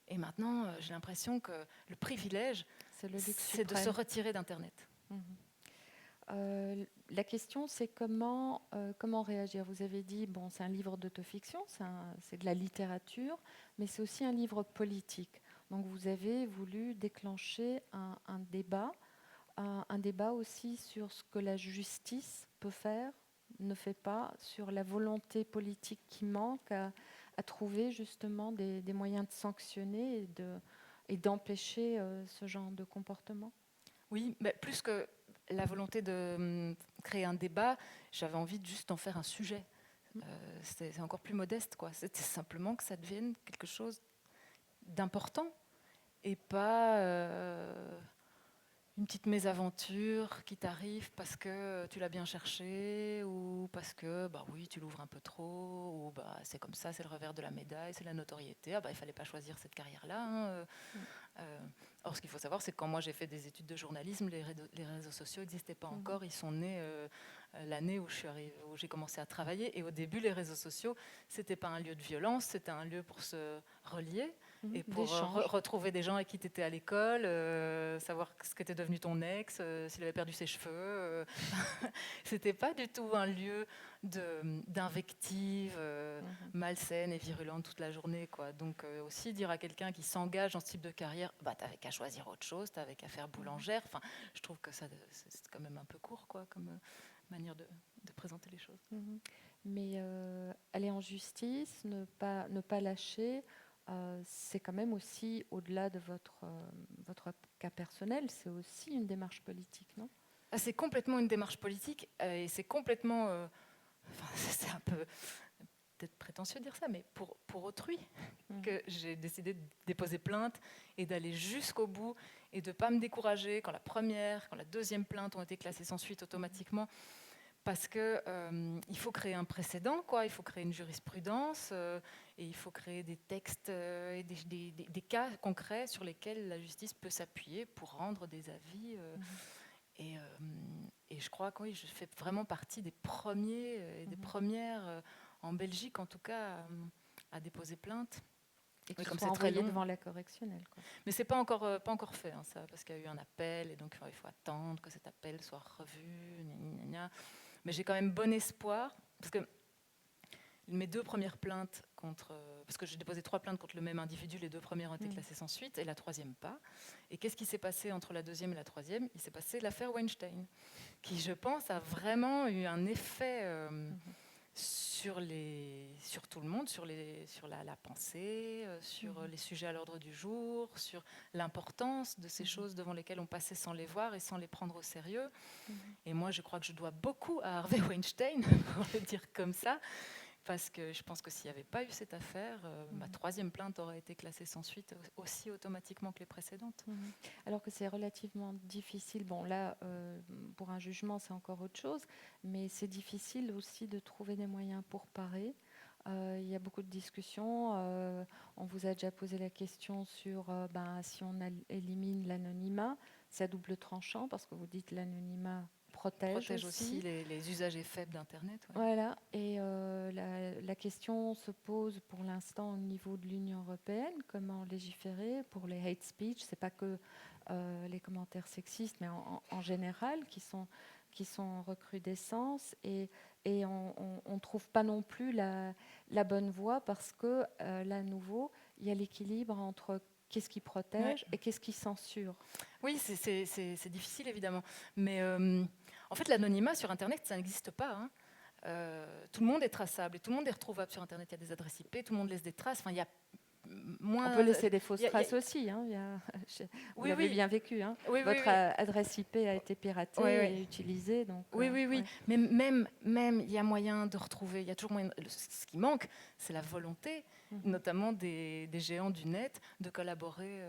[SPEAKER 2] Et maintenant, j'ai l'impression que le privilège, c'est de se retirer d'Internet.
[SPEAKER 1] La question, c'est comment réagir. Vous avez dit, bon, c'est un livre d'autofiction, c'est de la littérature, mais c'est aussi un livre politique. Donc vous avez voulu déclencher un débat aussi sur ce que la justice peut faire, ne fait pas, sur la volonté politique qui manque à trouver justement des moyens de sanctionner et d'empêcher ce genre de comportement.
[SPEAKER 2] Oui, mais plus que la volonté de créer un débat, j'avais envie de juste en faire un sujet. C'est encore plus modeste, quoi. C'était simplement que ça devienne quelque chose d'important et pas une petite mésaventure qui t'arrive parce que tu l'as bien cherché ou parce que bah oui, tu l'ouvres un peu trop ou bah c'est comme ça, c'est le revers de la médaille, c'est la notoriété. Ah bah il fallait pas choisir cette carrière-là. Hein. Or, ce qu'il faut savoir, c'est que quand moi j'ai fait des études de journalisme, les réseaux sociaux n'existaient pas encore. Ils sont nés l'année où j'ai commencé à travailler. Et au début, les réseaux sociaux, c'était pas un lieu de violence, c'était un lieu pour se relier et pour retrouver des gens avec qui tu étais à l'école, savoir ce qu'était devenu ton ex, s'il avait perdu ses cheveux. C'était pas du tout un lieu d'invective malsaine et virulente toute la journée, quoi. Donc aussi dire à quelqu'un qui s'engage dans ce type de carrière, bah t'avais qu'à choisir autre chose, t'avais qu'à faire boulangère. Enfin, je trouve que ça c'est quand même un peu court, quoi, comme manière de présenter les choses.
[SPEAKER 1] Mais aller en justice, ne pas lâcher, c'est quand même aussi, au-delà de votre cas personnel, c'est aussi une démarche politique, non ?
[SPEAKER 2] C'est complètement une démarche politique et c'est complètement... c'est un peu peut-être prétentieux de dire ça, mais pour autrui, que j'ai décidé de déposer plainte et d'aller jusqu'au bout et de ne pas me décourager quand la deuxième plainte ont été classées sans suite automatiquement. Parce qu'il faut créer un précédent, quoi. Il faut créer une jurisprudence et il faut créer des textes et des cas concrets sur lesquels la justice peut s'appuyer pour rendre des avis. Et je crois que oui, je fais vraiment partie des premiers et des premières, en Belgique en tout cas, à déposer plainte.
[SPEAKER 1] Et que comme c'est très long devant la correctionnelle, quoi.
[SPEAKER 2] Mais c'est pas encore fait, hein, ça, parce qu'il y a eu un appel et donc il faut attendre que cet appel soit revu. Gna, gna, gna. Mais j'ai quand même bon espoir, parce que mes 2 premières plaintes parce que j'ai déposé 3 plaintes contre le même individu, les 2 premières ont été classées sans suite et la 3e pas. Et qu'est-ce qui s'est passé entre la 2e et la 3e ? Il s'est passé l'affaire Weinstein, qui je pense a vraiment eu un effet sur tout le monde, sur la pensée, sur les sujets à l'ordre du jour, sur l'importance de ces choses devant lesquelles on passait sans les voir et sans les prendre au sérieux. Et moi, je crois que je dois beaucoup à Harvey Weinstein, pour le dire comme ça, Parce que je pense que s'il n'y avait pas eu cette affaire, ma troisième plainte aurait été classée sans suite aussi automatiquement que les précédentes.
[SPEAKER 1] Alors que c'est relativement difficile. Bon, là, pour un jugement, c'est encore autre chose, mais c'est difficile aussi de trouver des moyens pour parer. Il y a beaucoup de discussions. On vous a déjà posé la question sur si on élimine l'anonymat, c'est à double tranchant parce que vous dites l'anonymat protège
[SPEAKER 2] aussi les usagers faibles d'Internet. Ouais.
[SPEAKER 1] Voilà, et la question se pose pour l'instant au niveau de l'Union européenne, comment légiférer pour les hate speech, c'est pas que les commentaires sexistes, mais en général, qui sont en recrudescence, et on ne trouve pas non plus la bonne voie parce que, là, à nouveau, il y a l'équilibre entre qu'est-ce qui protège et qu'est-ce qui censure.
[SPEAKER 2] Oui, c'est difficile, évidemment. Mais en fait, l'anonymat sur Internet, ça n'existe pas. Hein. Tout le monde est traçable et tout le monde est retrouvable sur Internet. Il y a des adresses IP, tout le monde laisse des traces. Enfin, il y a moins...
[SPEAKER 1] On peut laisser des fausses traces aussi. Hein. Vous l'avez bien vécu. Hein. Votre adresse IP a été piratée et utilisée. Donc,
[SPEAKER 2] oui. Mais même, il y a moyen de retrouver. Il y a toujours moyen. Ce qui manque, c'est la volonté, notamment des géants du net, de collaborer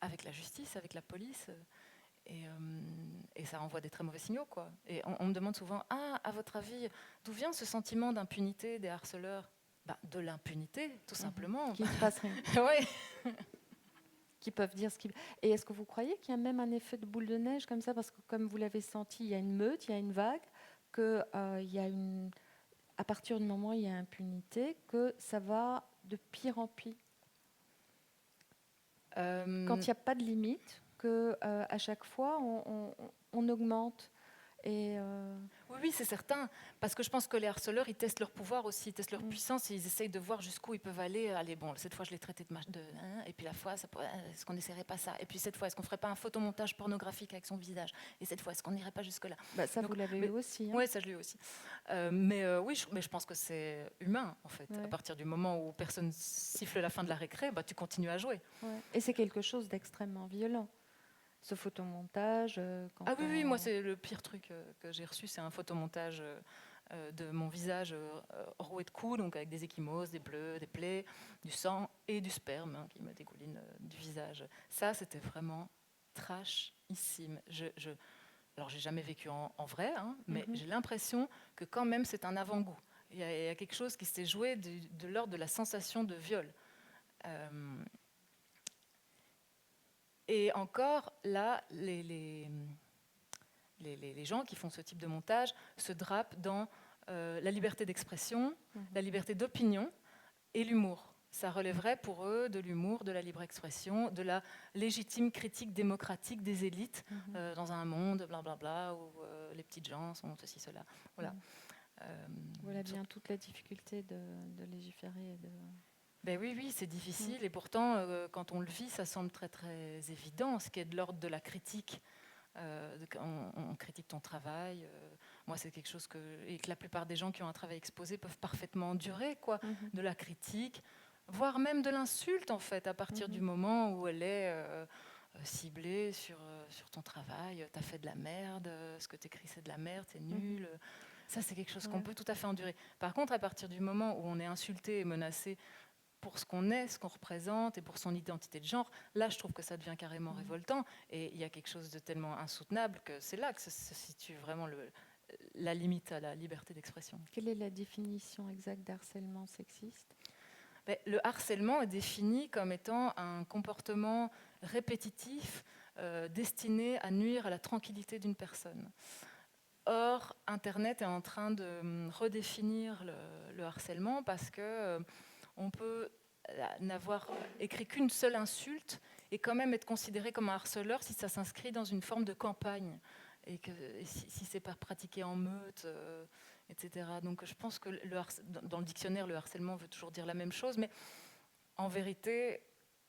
[SPEAKER 2] avec la justice, avec la police. Et ça envoie des très mauvais signaux, quoi. Et on me demande souvent, à votre avis, d'où vient ce sentiment d'impunité des harceleurs ? De l'impunité, tout simplement.
[SPEAKER 1] Qui ne se passe rien. Qui peuvent dire ce qu'ils... Et est-ce que vous croyez qu'il y a même un effet de boule de neige comme ça ? Parce que comme vous l'avez senti, il y a une meute, il y a une vague, que à partir du moment où il y a impunité, que ça va de pire en pire. Quand il n'y a pas de limite, que à chaque fois on augmente. Et
[SPEAKER 2] Oui, c'est certain, parce que je pense que les harceleurs, ils testent leur pouvoir aussi, ils testent leur puissance, et ils essayent de voir jusqu'où ils peuvent aller. Allez, bon, cette fois je l'ai traité et puis la fois, est-ce qu'on n'essaierait pas ça ? Et puis cette fois, est-ce qu'on ferait pas un photomontage pornographique avec son visage ? Et cette fois, est-ce qu'on n'irait pas jusque-là ?
[SPEAKER 1] Ça, vous l'avez eu aussi. Hein.
[SPEAKER 2] Oui, ça je l'ai eu aussi. Oui, je pense que c'est humain, en fait. Ouais. À partir du moment où personne siffle la fin de la récré, tu continues à jouer.
[SPEAKER 1] Ouais. Et c'est quelque chose d'extrêmement violent. Ce photomontage.
[SPEAKER 2] Oui, moi c'est le pire truc que j'ai reçu, c'est un photomontage de mon visage roué de coups, donc avec des ecchymoses, des bleus, des plaies, du sang et du sperme qui me dégouline du visage. Ça, c'était vraiment trashissime. Alors, j'ai jamais vécu en vrai, hein, mais j'ai l'impression que quand même c'est un avant-goût. Il y a quelque chose qui s'est joué de l'ordre de la sensation de viol. Et encore, là, les gens qui font ce type de montage se drapent dans la liberté d'expression, la liberté d'opinion et l'humour. Ça relèverait pour eux de l'humour, de la libre expression, de la légitime critique démocratique des élites dans un monde, blablabla, où les petites gens sont ceci, cela. Voilà.
[SPEAKER 1] Voilà bien toute la difficulté de légiférer et de...
[SPEAKER 2] Oui, c'est difficile et pourtant, quand on le vit, ça semble très très évident, ce qui est de l'ordre de la critique. On critique ton travail. Moi, c'est quelque chose que la plupart des gens qui ont un travail exposé peuvent parfaitement endurer, quoi, de la critique, voire même de l'insulte, en fait, à partir du moment où elle est ciblée sur ton travail. T'as fait de la merde, ce que t'écris, c'est de la merde, c'est nul. Ça, c'est quelque chose qu'on peut tout à fait endurer. Par contre, à partir du moment où on est insulté et menacé pour ce qu'on est, ce qu'on représente et pour son identité de genre, là je trouve que ça devient carrément révoltant et il y a quelque chose de tellement insoutenable que c'est là que se situe vraiment la limite à la liberté d'expression.
[SPEAKER 1] Quelle est la définition exacte d'harcèlement sexiste ?
[SPEAKER 2] Le harcèlement est défini comme étant un comportement répétitif destiné à nuire à la tranquillité d'une personne. Or, Internet est en train de redéfinir le harcèlement parce que on peut n'avoir écrit qu'une seule insulte et quand même être considéré comme un harceleur si ça s'inscrit dans une forme de campagne et si c'est pas pratiqué en meute, etc. Donc je pense que dans le dictionnaire, le harcèlement veut toujours dire la même chose, mais en vérité,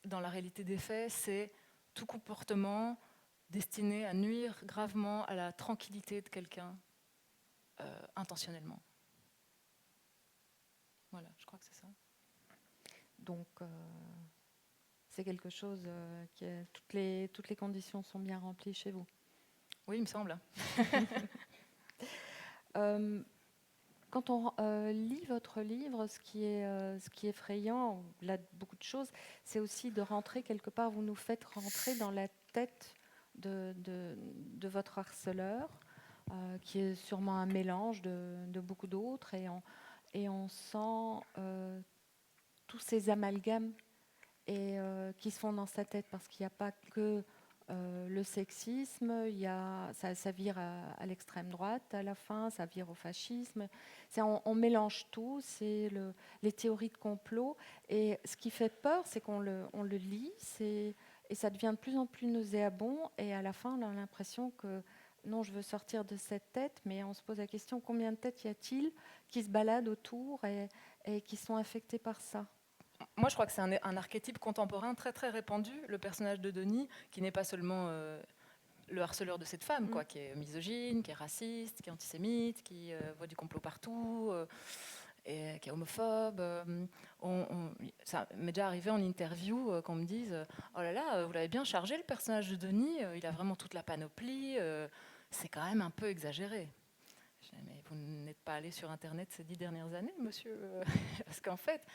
[SPEAKER 2] dans la réalité des faits, c'est tout comportement destiné à nuire gravement à la tranquillité de quelqu'un intentionnellement. Voilà, je crois que c'est ça.
[SPEAKER 1] Donc, c'est quelque chose qui toutes les conditions sont bien remplies chez vous.
[SPEAKER 2] Oui, il me semble.
[SPEAKER 1] Quand on lit votre livre, ce qui est effrayant, là, beaucoup de choses, c'est aussi de rentrer quelque part, vous nous faites rentrer dans la tête de votre harceleur, qui est sûrement un mélange de beaucoup d'autres, et on sent tous ces amalgames qui se font dans sa tête, parce qu'il n'y a pas que le sexisme, ça vire à l'extrême droite à la fin, ça vire au fascisme. On mélange tout, les théories de complot. Et ce qui fait peur, c'est qu'on le lit, et ça devient de plus en plus nauséabond. Et à la fin, on a l'impression que non, je veux sortir de cette tête, mais on se pose la question, combien de têtes y a-t-il qui se baladent autour et qui sont affectées par ça?
[SPEAKER 2] Moi, je crois que c'est un archétype contemporain très très répandu, le personnage de Denis, qui n'est pas seulement le harceleur de cette femme, quoi, qui est misogyne, qui est raciste, qui est antisémite, qui voit du complot partout, et qui est homophobe. Ça m'est déjà arrivé en interview qu'on me dise oh là là, vous l'avez bien chargé le personnage de Denis, il a vraiment toute la panoplie, c'est quand même un peu exagéré. Je dis, mais vous n'êtes pas allé sur Internet ces 10 dernières années, monsieur parce qu'en fait,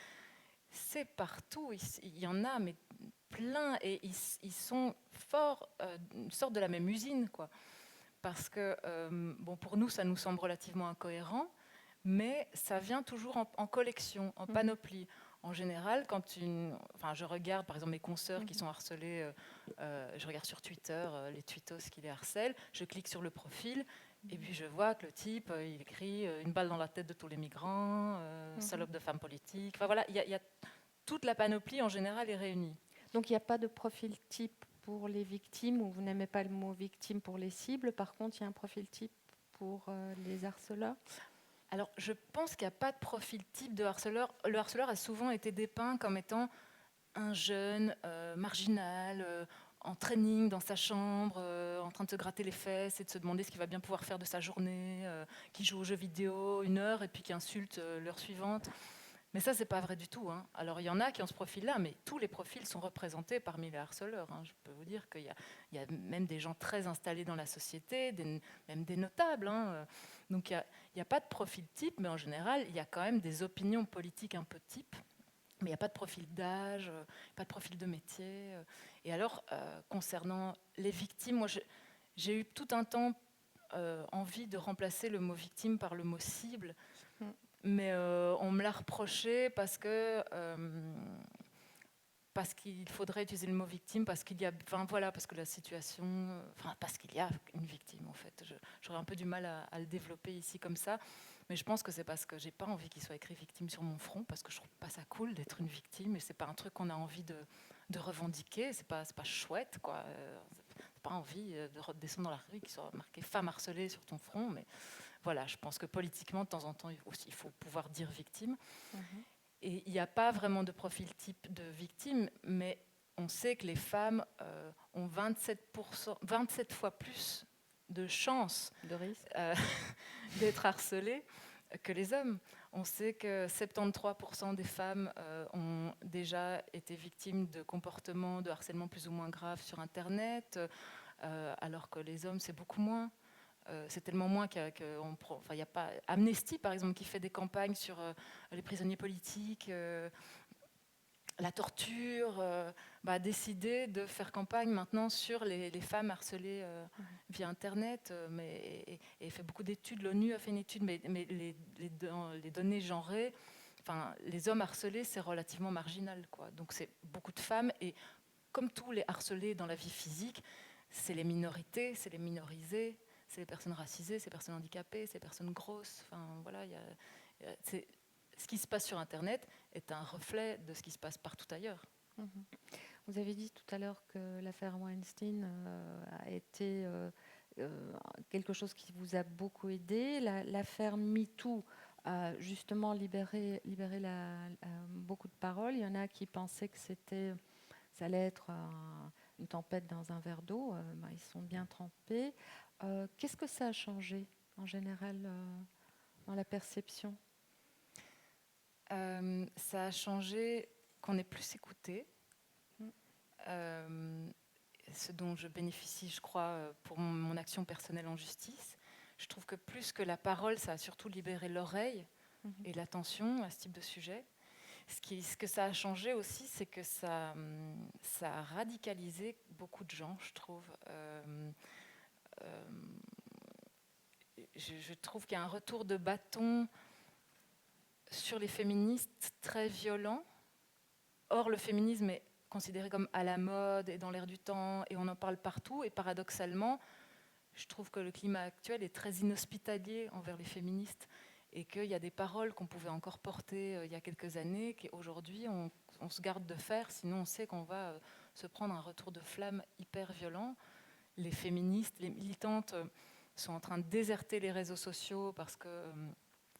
[SPEAKER 2] c'est partout. Il y en a, mais plein, et ils sont forts, une sorte de la même usine, quoi. Parce que, bon, pour nous, ça nous semble relativement incohérent, mais ça vient toujours en collection, en panoplie. En général, je regarde par exemple mes consoeurs qui sont harcelés, je regarde sur Twitter les tweetos qui les harcèlent, je clique sur le profil, et puis je vois que le type, il écrit une balle dans la tête de tous les migrants, salope de femme politique. Enfin voilà, il y a toute la panoplie en général est réunie.
[SPEAKER 1] Donc il n'y a pas de profil type pour les victimes, ou vous n'aimez pas le mot victime pour les cibles. Par contre, il y a un profil type pour les harceleurs.
[SPEAKER 2] Alors, je pense qu'il n'y a pas de profil type de harceleur. Le harceleur a souvent été dépeint comme étant un jeune marginal, en training dans sa chambre, en train de se gratter les fesses et de se demander ce qu'il va bien pouvoir faire de sa journée, qui joue aux jeux vidéo 1 heure et puis qui insulte l'heure suivante. Mais ça, c'est pas vrai du tout, hein. Alors, il y en a qui ont ce profil-là, mais tous les profils sont représentés parmi les harceleurs, hein. Je peux vous dire qu'il y a même des gens très installés dans la société, même des notables, hein. Donc, il n'y a pas de profil type, mais en général, il y a quand même des opinions politiques un peu type. Mais il n'y a pas de profil d'âge, pas de profil de métier. Et alors, concernant les victimes, moi, j'ai eu tout un temps envie de remplacer le mot victime par le mot cible. Mais on me l'a reproché parce qu'il faudrait utiliser le mot victime, parce que la situation, parce qu'il y a une victime en fait. J'aurais un peu du mal à le développer ici comme ça, mais je pense que c'est parce que j'ai pas envie qu'il soit écrit victime sur mon front, parce que je trouve pas ça cool d'être une victime, et c'est pas un truc qu'on a envie de revendiquer, c'est pas chouette, quoi. C'est pas envie de redescendre dans la rue, qu'il soit marqué femme harcelée sur ton front, mais voilà, je pense que politiquement, de temps en temps, il faut pouvoir dire victime. Et il n'y a pas vraiment de profil type de victime, mais on sait que les femmes ont 27 fois plus de chances
[SPEAKER 1] de risque
[SPEAKER 2] d'être harcelées que les hommes. On sait que 73% des femmes ont déjà été victimes de comportements de harcèlement plus ou moins graves sur Internet, alors que les hommes, c'est beaucoup moins. C'est tellement moins qu'il n'y a pas Amnesty, par exemple, qui fait des campagnes sur les prisonniers politiques, la torture, a décidé de faire campagne maintenant sur les femmes harcelées via Internet, et fait beaucoup d'études. L'ONU a fait une étude, mais les données genrées, les hommes harcelés, c'est relativement marginal, quoi. Donc c'est beaucoup de femmes, et comme tous les harcelés dans la vie physique, c'est les minorités, c'est les minorisés, c'est les personnes racisées, c'est les personnes handicapées, c'est les personnes grosses. Ce qui se passe sur Internet est un reflet de ce qui se passe partout ailleurs.
[SPEAKER 1] Vous avez dit tout à l'heure que l'affaire Weinstein a été quelque chose qui vous a beaucoup aidé. L'affaire MeToo a justement libéré beaucoup de paroles. Il y en a qui pensaient que ça allait être une tempête dans un verre d'eau. Ils sont bien trempés. Qu'est-ce que ça a changé en général dans la perception?
[SPEAKER 2] Ça a changé qu'on est plus écouté. Ce dont je bénéficie, je crois, pour mon action personnelle en justice. Je trouve que plus que la parole, ça a surtout libéré l'oreille
[SPEAKER 1] Mhm.
[SPEAKER 2] et l'attention à ce type de sujet. Ce que ça a changé aussi, c'est que ça a radicalisé beaucoup de gens, je trouve. Euh, je trouve qu'il y a un retour de bâton sur les féministes très violent. Or, le féminisme est considéré comme à la mode et dans l'air du temps, et on en parle partout. Et paradoxalement, je trouve que le climat actuel est très inhospitalier envers les féministes et qu'il y a des paroles qu'on pouvait encore porter il y a quelques années qu'aujourd'hui on se garde de faire, sinon on sait qu'on va se prendre un retour de flamme hyper violent. Les féministes, les militantes sont en train de déserter les réseaux sociaux parce que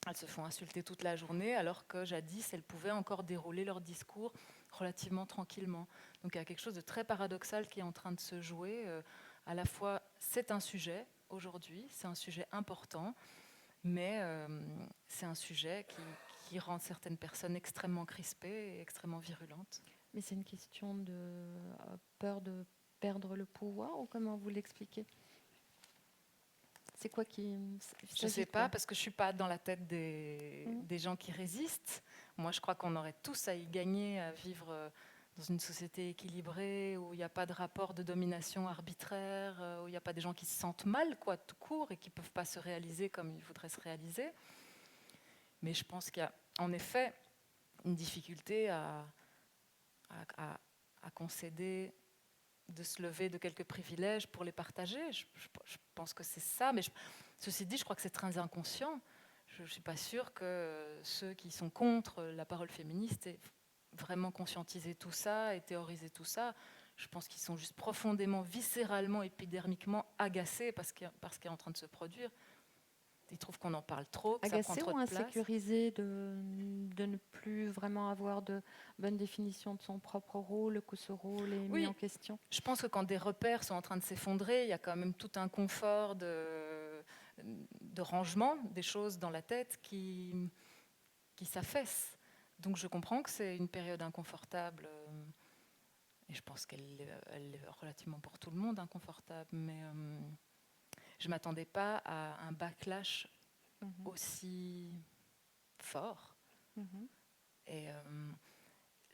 [SPEAKER 2] elles se font insulter toute la journée, alors que jadis, elles pouvaient encore dérouler leur discours relativement tranquillement. Donc il y a quelque chose de très paradoxal qui est en train de se jouer. À la fois, c'est un sujet aujourd'hui, c'est un sujet important, mais c'est un sujet qui rend certaines personnes extrêmement crispées et extrêmement virulentes.
[SPEAKER 1] Mais c'est une question de peur de perdre le pouvoir, ou comment vous l'expliquez? C'est quoi qui... Il
[SPEAKER 2] Je ne
[SPEAKER 1] s'agit
[SPEAKER 2] sais
[SPEAKER 1] de quoi?
[SPEAKER 2] pas, parce que je ne suis pas dans la tête
[SPEAKER 1] Mhm.
[SPEAKER 2] des gens qui résistent. Moi, je crois qu'on aurait tous à y gagner, à vivre dans une société équilibrée, où il n'y a pas de rapport de domination arbitraire, où il n'y a pas des gens qui se sentent mal, quoi, tout court, et qui ne peuvent pas se réaliser comme ils voudraient se réaliser. Mais je pense qu'il y a en effet une difficulté à concéder, de se lever de quelques privilèges pour les partager. Je pense que c'est ça, mais ceci dit, je crois que c'est très inconscient. Je ne suis pas sûre que ceux qui sont contre la parole féministe aient vraiment conscientisé tout ça et théorisé tout ça. Je pense qu'ils sont juste profondément, viscéralement, épidermiquement agacés par ce qui est en train de se produire. Ils trouvent qu'on en parle trop, que ça prend
[SPEAKER 1] Agacé
[SPEAKER 2] trop
[SPEAKER 1] ou
[SPEAKER 2] de place.
[SPEAKER 1] insécurisé de ne plus vraiment avoir de bonne définition de son propre rôle, que ce rôle est mis
[SPEAKER 2] Oui,
[SPEAKER 1] en question?
[SPEAKER 2] je pense que quand des repères sont en train de s'effondrer, il y a quand même tout un confort de rangement des choses dans la tête qui s'affaissent. Donc je comprends que c'est une période inconfortable, et je pense elle est relativement pour tout le monde inconfortable, mais je ne m'attendais pas à un backlash
[SPEAKER 1] Mhm.
[SPEAKER 2] aussi fort.
[SPEAKER 1] Mhm.
[SPEAKER 2] Et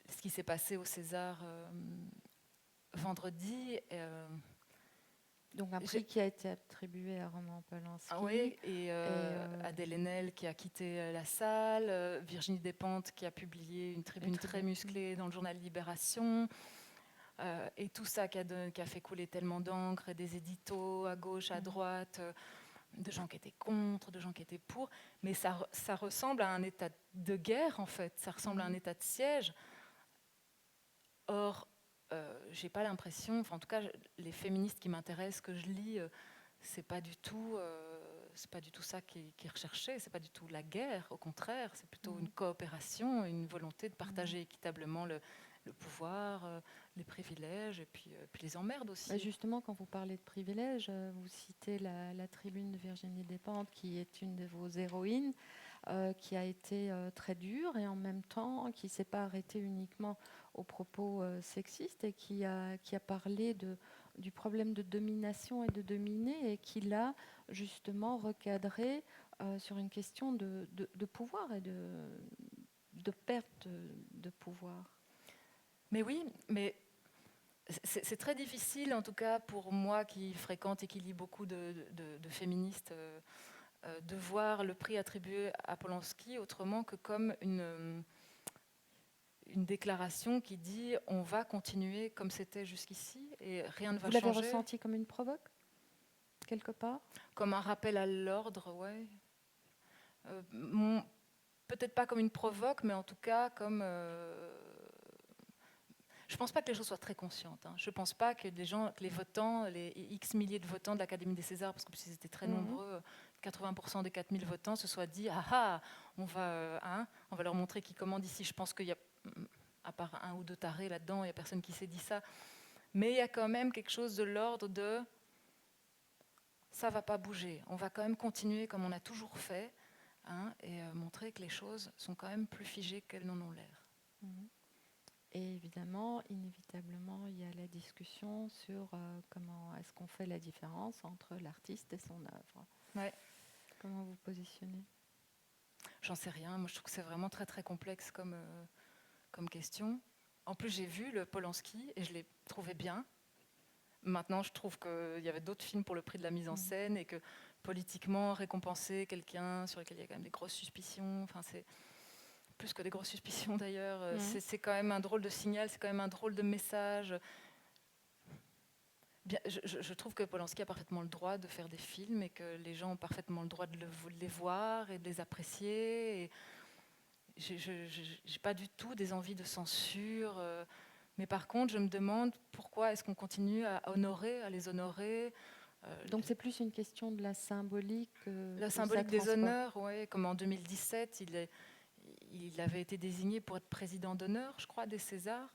[SPEAKER 2] ce qui s'est passé au César vendredi...
[SPEAKER 1] Donc un prix qui a été attribué à Roman
[SPEAKER 2] Ah
[SPEAKER 1] Polanski.
[SPEAKER 2] oui, et
[SPEAKER 1] Et
[SPEAKER 2] Adèle Haenel qui a quitté la salle, Virginie Despentes qui a publié une tribune très musclée dans le journal Libération, et tout ça qui a fait couler tellement d'encre, et des éditos à gauche, à droite, de gens qui étaient contre, de gens qui étaient pour, mais ça ressemble à un état de guerre en fait, ça ressemble à un état de siège. Or, j'ai pas l'impression, enfin en tout cas les féministes qui m'intéressent, que je lis, c'est pas du tout ça qui est recherché, c'est pas du tout la guerre, au contraire, c'est plutôt une coopération, une volonté de partager équitablement le pouvoir, les privilèges, et puis les emmerdes aussi.
[SPEAKER 1] Bah justement, quand vous parlez de privilèges, vous citez la tribune de Virginie Despentes, qui est une de vos héroïnes, qui a été très dure, et en même temps qui ne s'est pas arrêtée uniquement aux propos sexistes, et qui a parlé du problème de domination et de dominer, et qui l'a justement recadré sur une question de pouvoir et de perte de pouvoir.
[SPEAKER 2] Mais oui, mais c'est très difficile, en tout cas pour moi qui fréquente et qui lis beaucoup de féministes, de voir le prix attribué à Polanski autrement que comme une déclaration qui dit on va continuer comme c'était jusqu'ici et rien ne va
[SPEAKER 1] Vous l'avez
[SPEAKER 2] changer.
[SPEAKER 1] ressenti comme une provoque, quelque part?
[SPEAKER 2] Comme un rappel à l'ordre, ouais. Peut-être pas comme une provoque, mais en tout cas comme... je ne pense pas que les choses soient très conscientes. Je ne pense pas que que les votants, les X milliers de votants de l'Académie des Césars, parce qu'ils étaient très nombreux, 80% des 4000 votants se soient dit ah ah, on va leur montrer qui commande ici. Je pense qu'il y a, à part un ou deux tarés là-dedans, il n'y a personne qui s'est dit ça. Mais il y a quand même quelque chose de l'ordre de ça ne va pas bouger. On va quand même continuer comme on a toujours fait, et montrer que les choses sont quand même plus figées qu'elles n'en ont l'air.
[SPEAKER 1] Et évidemment, inévitablement, il y a la discussion sur comment est-ce qu'on fait la différence entre l'artiste et son œuvre.
[SPEAKER 2] Ouais.
[SPEAKER 1] Comment vous positionnez?
[SPEAKER 2] J'en sais rien. Moi, je trouve que c'est vraiment très, très complexe comme question. En plus, j'ai vu le Polanski et je l'ai trouvé bien. Maintenant, je trouve qu'il y avait d'autres films pour le prix de la mise en scène et que politiquement, récompenser quelqu'un sur lequel il y a quand même des grosses suspicions, enfin, c'est plus que des grosses suspicions d'ailleurs, c'est quand même un drôle de signal, c'est quand même un drôle de message. Bien, je trouve que Polanski a parfaitement le droit de faire des films et que les gens ont parfaitement le droit de les voir et de les apprécier. Et je n'ai pas du tout des envies de censure. Mais par contre, je me demande pourquoi est-ce qu'on continue à les honorer.
[SPEAKER 1] Donc c'est plus une question de la symbolique
[SPEAKER 2] La
[SPEAKER 1] que ça
[SPEAKER 2] symbolique des
[SPEAKER 1] transporte.
[SPEAKER 2] honneurs, ouais, comme en 2017, il avait été désigné pour être président d'honneur, je crois, des Césars.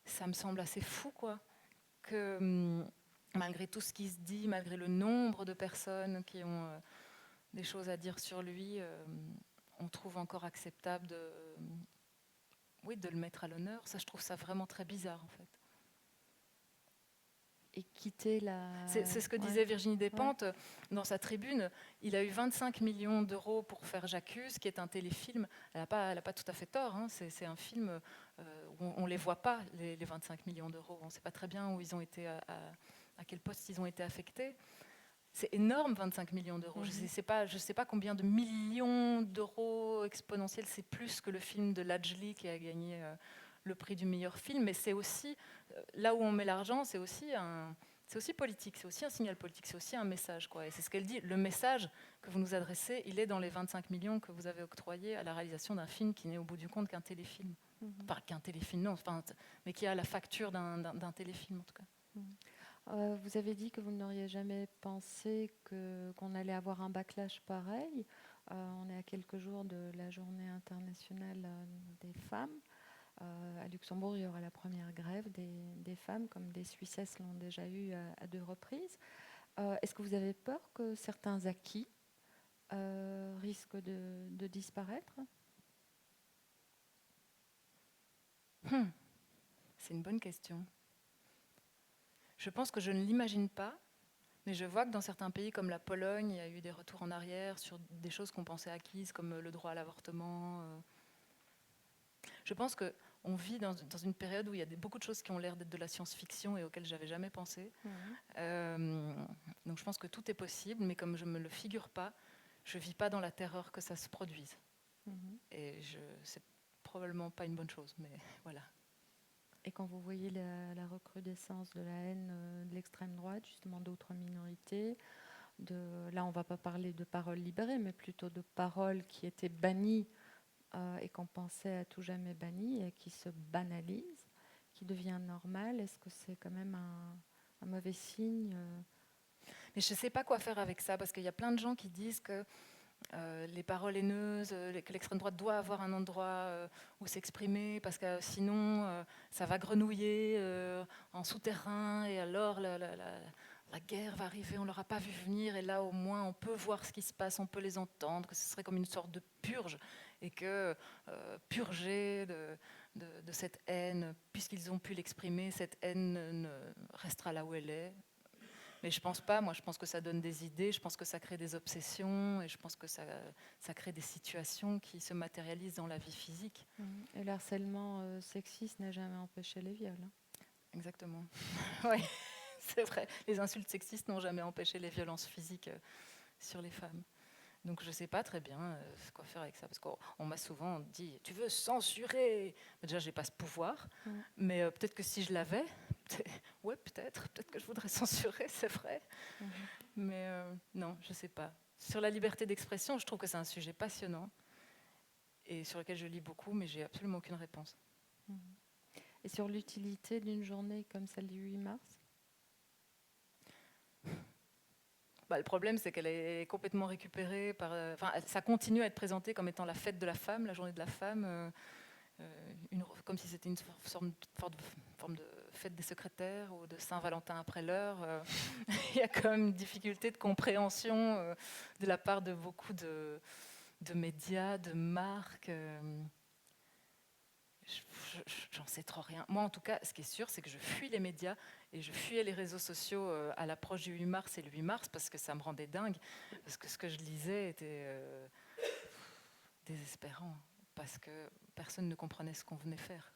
[SPEAKER 2] Ça me semble assez fou, quoi, que malgré tout ce qui se dit, malgré le nombre de personnes qui ont des choses à dire sur lui, on trouve encore acceptable de le mettre à l'honneur. Ça, je trouve ça vraiment très bizarre, en fait.
[SPEAKER 1] Et quitter la...
[SPEAKER 2] C'est ce que disait Virginie Despentes dans sa tribune. Il a eu 25 millions d'euros pour faire J'accuse, qui est un téléfilm. Elle n'a pas tout à fait tort. Hein. C'est un film où on ne les voit pas, les 25 millions d'euros. On ne sait pas très bien où ils ont été, à quel poste ils ont été affectés. C'est énorme, 25 millions d'euros. Je ne sais pas combien de millions d'euros exponentiels. C'est plus que le film de Lajli qui a gagné le prix du meilleur film. Mais c'est aussi, là où on met l'argent, c'est aussi politique, c'est aussi un signal politique, c'est aussi un message, quoi. Et c'est ce qu'elle dit, le message que vous nous adressez, il est dans les 25 millions que vous avez octroyés à la réalisation d'un film qui n'est au bout du compte qu'un téléfilm. Enfin, qu'un téléfilm, non, mais qui a la facture d'un téléfilm, en tout cas.
[SPEAKER 1] Vous avez dit que vous n'auriez jamais pensé qu'on allait avoir un backlash pareil. On est à quelques jours de la journée internationale des femmes. À Luxembourg, il y aura la première grève des femmes, comme des Suissesses l'ont déjà eu à 2 reprises. Est-ce que vous avez peur que certains acquis risquent de disparaître?
[SPEAKER 2] C'est une bonne question. Je pense que je ne l'imagine pas, mais je vois que dans certains pays comme la Pologne, il y a eu des retours en arrière sur des choses qu'on pensait acquises, comme le droit à l'avortement. Je pense qu'on vit dans une période où il y a beaucoup de choses qui ont l'air d'être de la science-fiction et auxquelles je n'avais jamais pensé. Donc je pense que tout est possible, mais comme je ne me le figure pas, je ne vis pas dans la terreur que ça se produise. Et c'est probablement pas une bonne chose, mais voilà.
[SPEAKER 1] Et quand vous voyez la recrudescence de la haine de l'extrême droite, justement d'autres minorités, là on ne va pas parler de paroles libérées, mais plutôt de paroles qui étaient bannies et qu'on pensait à tout jamais bannies et qui se banalisent, qui devient normales, est-ce que c'est quand même un mauvais signe
[SPEAKER 2] Mais je ne sais pas quoi faire avec ça, parce qu'il y a plein de gens qui disent que les paroles haineuses, que l'extrême droite doit avoir un endroit où s'exprimer, parce que sinon ça va grenouiller en souterrain, et alors la guerre va arriver, on ne l'aura pas vu venir, et là au moins on peut voir ce qui se passe, on peut les entendre, que ce serait comme une sorte de purge, et que purger de cette haine, puisqu'ils ont pu l'exprimer, cette haine restera là où elle est. Mais je pense pas, moi je pense que ça donne des idées, je pense que ça crée des obsessions et je pense que ça crée des situations qui se matérialisent dans la vie physique.
[SPEAKER 1] Et le harcèlement sexiste n'a jamais empêché les viols.
[SPEAKER 2] Exactement. Oui, c'est vrai. Les insultes sexistes n'ont jamais empêché les violences physiques sur les femmes. Donc je ne sais pas très bien quoi faire avec ça, parce qu'on m'a souvent dit « tu veux censurer ?» Déjà, je n'ai pas ce pouvoir, mais peut-être que si je l'avais, ouais, peut-être que je voudrais censurer, c'est vrai. Mais non, je ne sais pas. Sur la liberté d'expression, je trouve que c'est un sujet passionnant et sur lequel je lis beaucoup, mais j'ai absolument aucune réponse.
[SPEAKER 1] Et sur l'utilité d'une journée comme celle du 8 mars?
[SPEAKER 2] Le problème, c'est qu'elle est complètement récupérée par... ça continue à être présenté comme étant la fête de la femme, la journée de la femme, comme si c'était une forme de fête des secrétaires ou de Saint-Valentin après l'heure. Il y a quand même une difficulté de compréhension de la part de beaucoup de médias, de marques. j'en sais trop rien. Moi, en tout cas, ce qui est sûr, c'est que je fuis les médias et je fuyais les réseaux sociaux à l'approche du 8 mars et le 8 mars parce que ça me rendait dingue. Parce que ce que je lisais était désespérant. Parce que personne ne comprenait ce qu'on venait faire.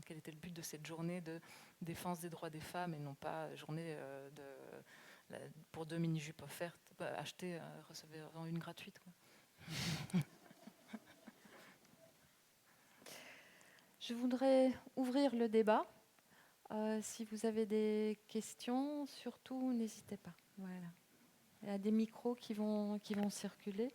[SPEAKER 2] Quel était le but de cette journée de défense des droits des femmes et non pas journée pour 2 mini-jupes offertes, achetées, recevant une gratuite, quoi.
[SPEAKER 1] Je voudrais ouvrir le débat. Si vous avez des questions, surtout, n'hésitez pas. Voilà. Il y a des micros qui vont circuler.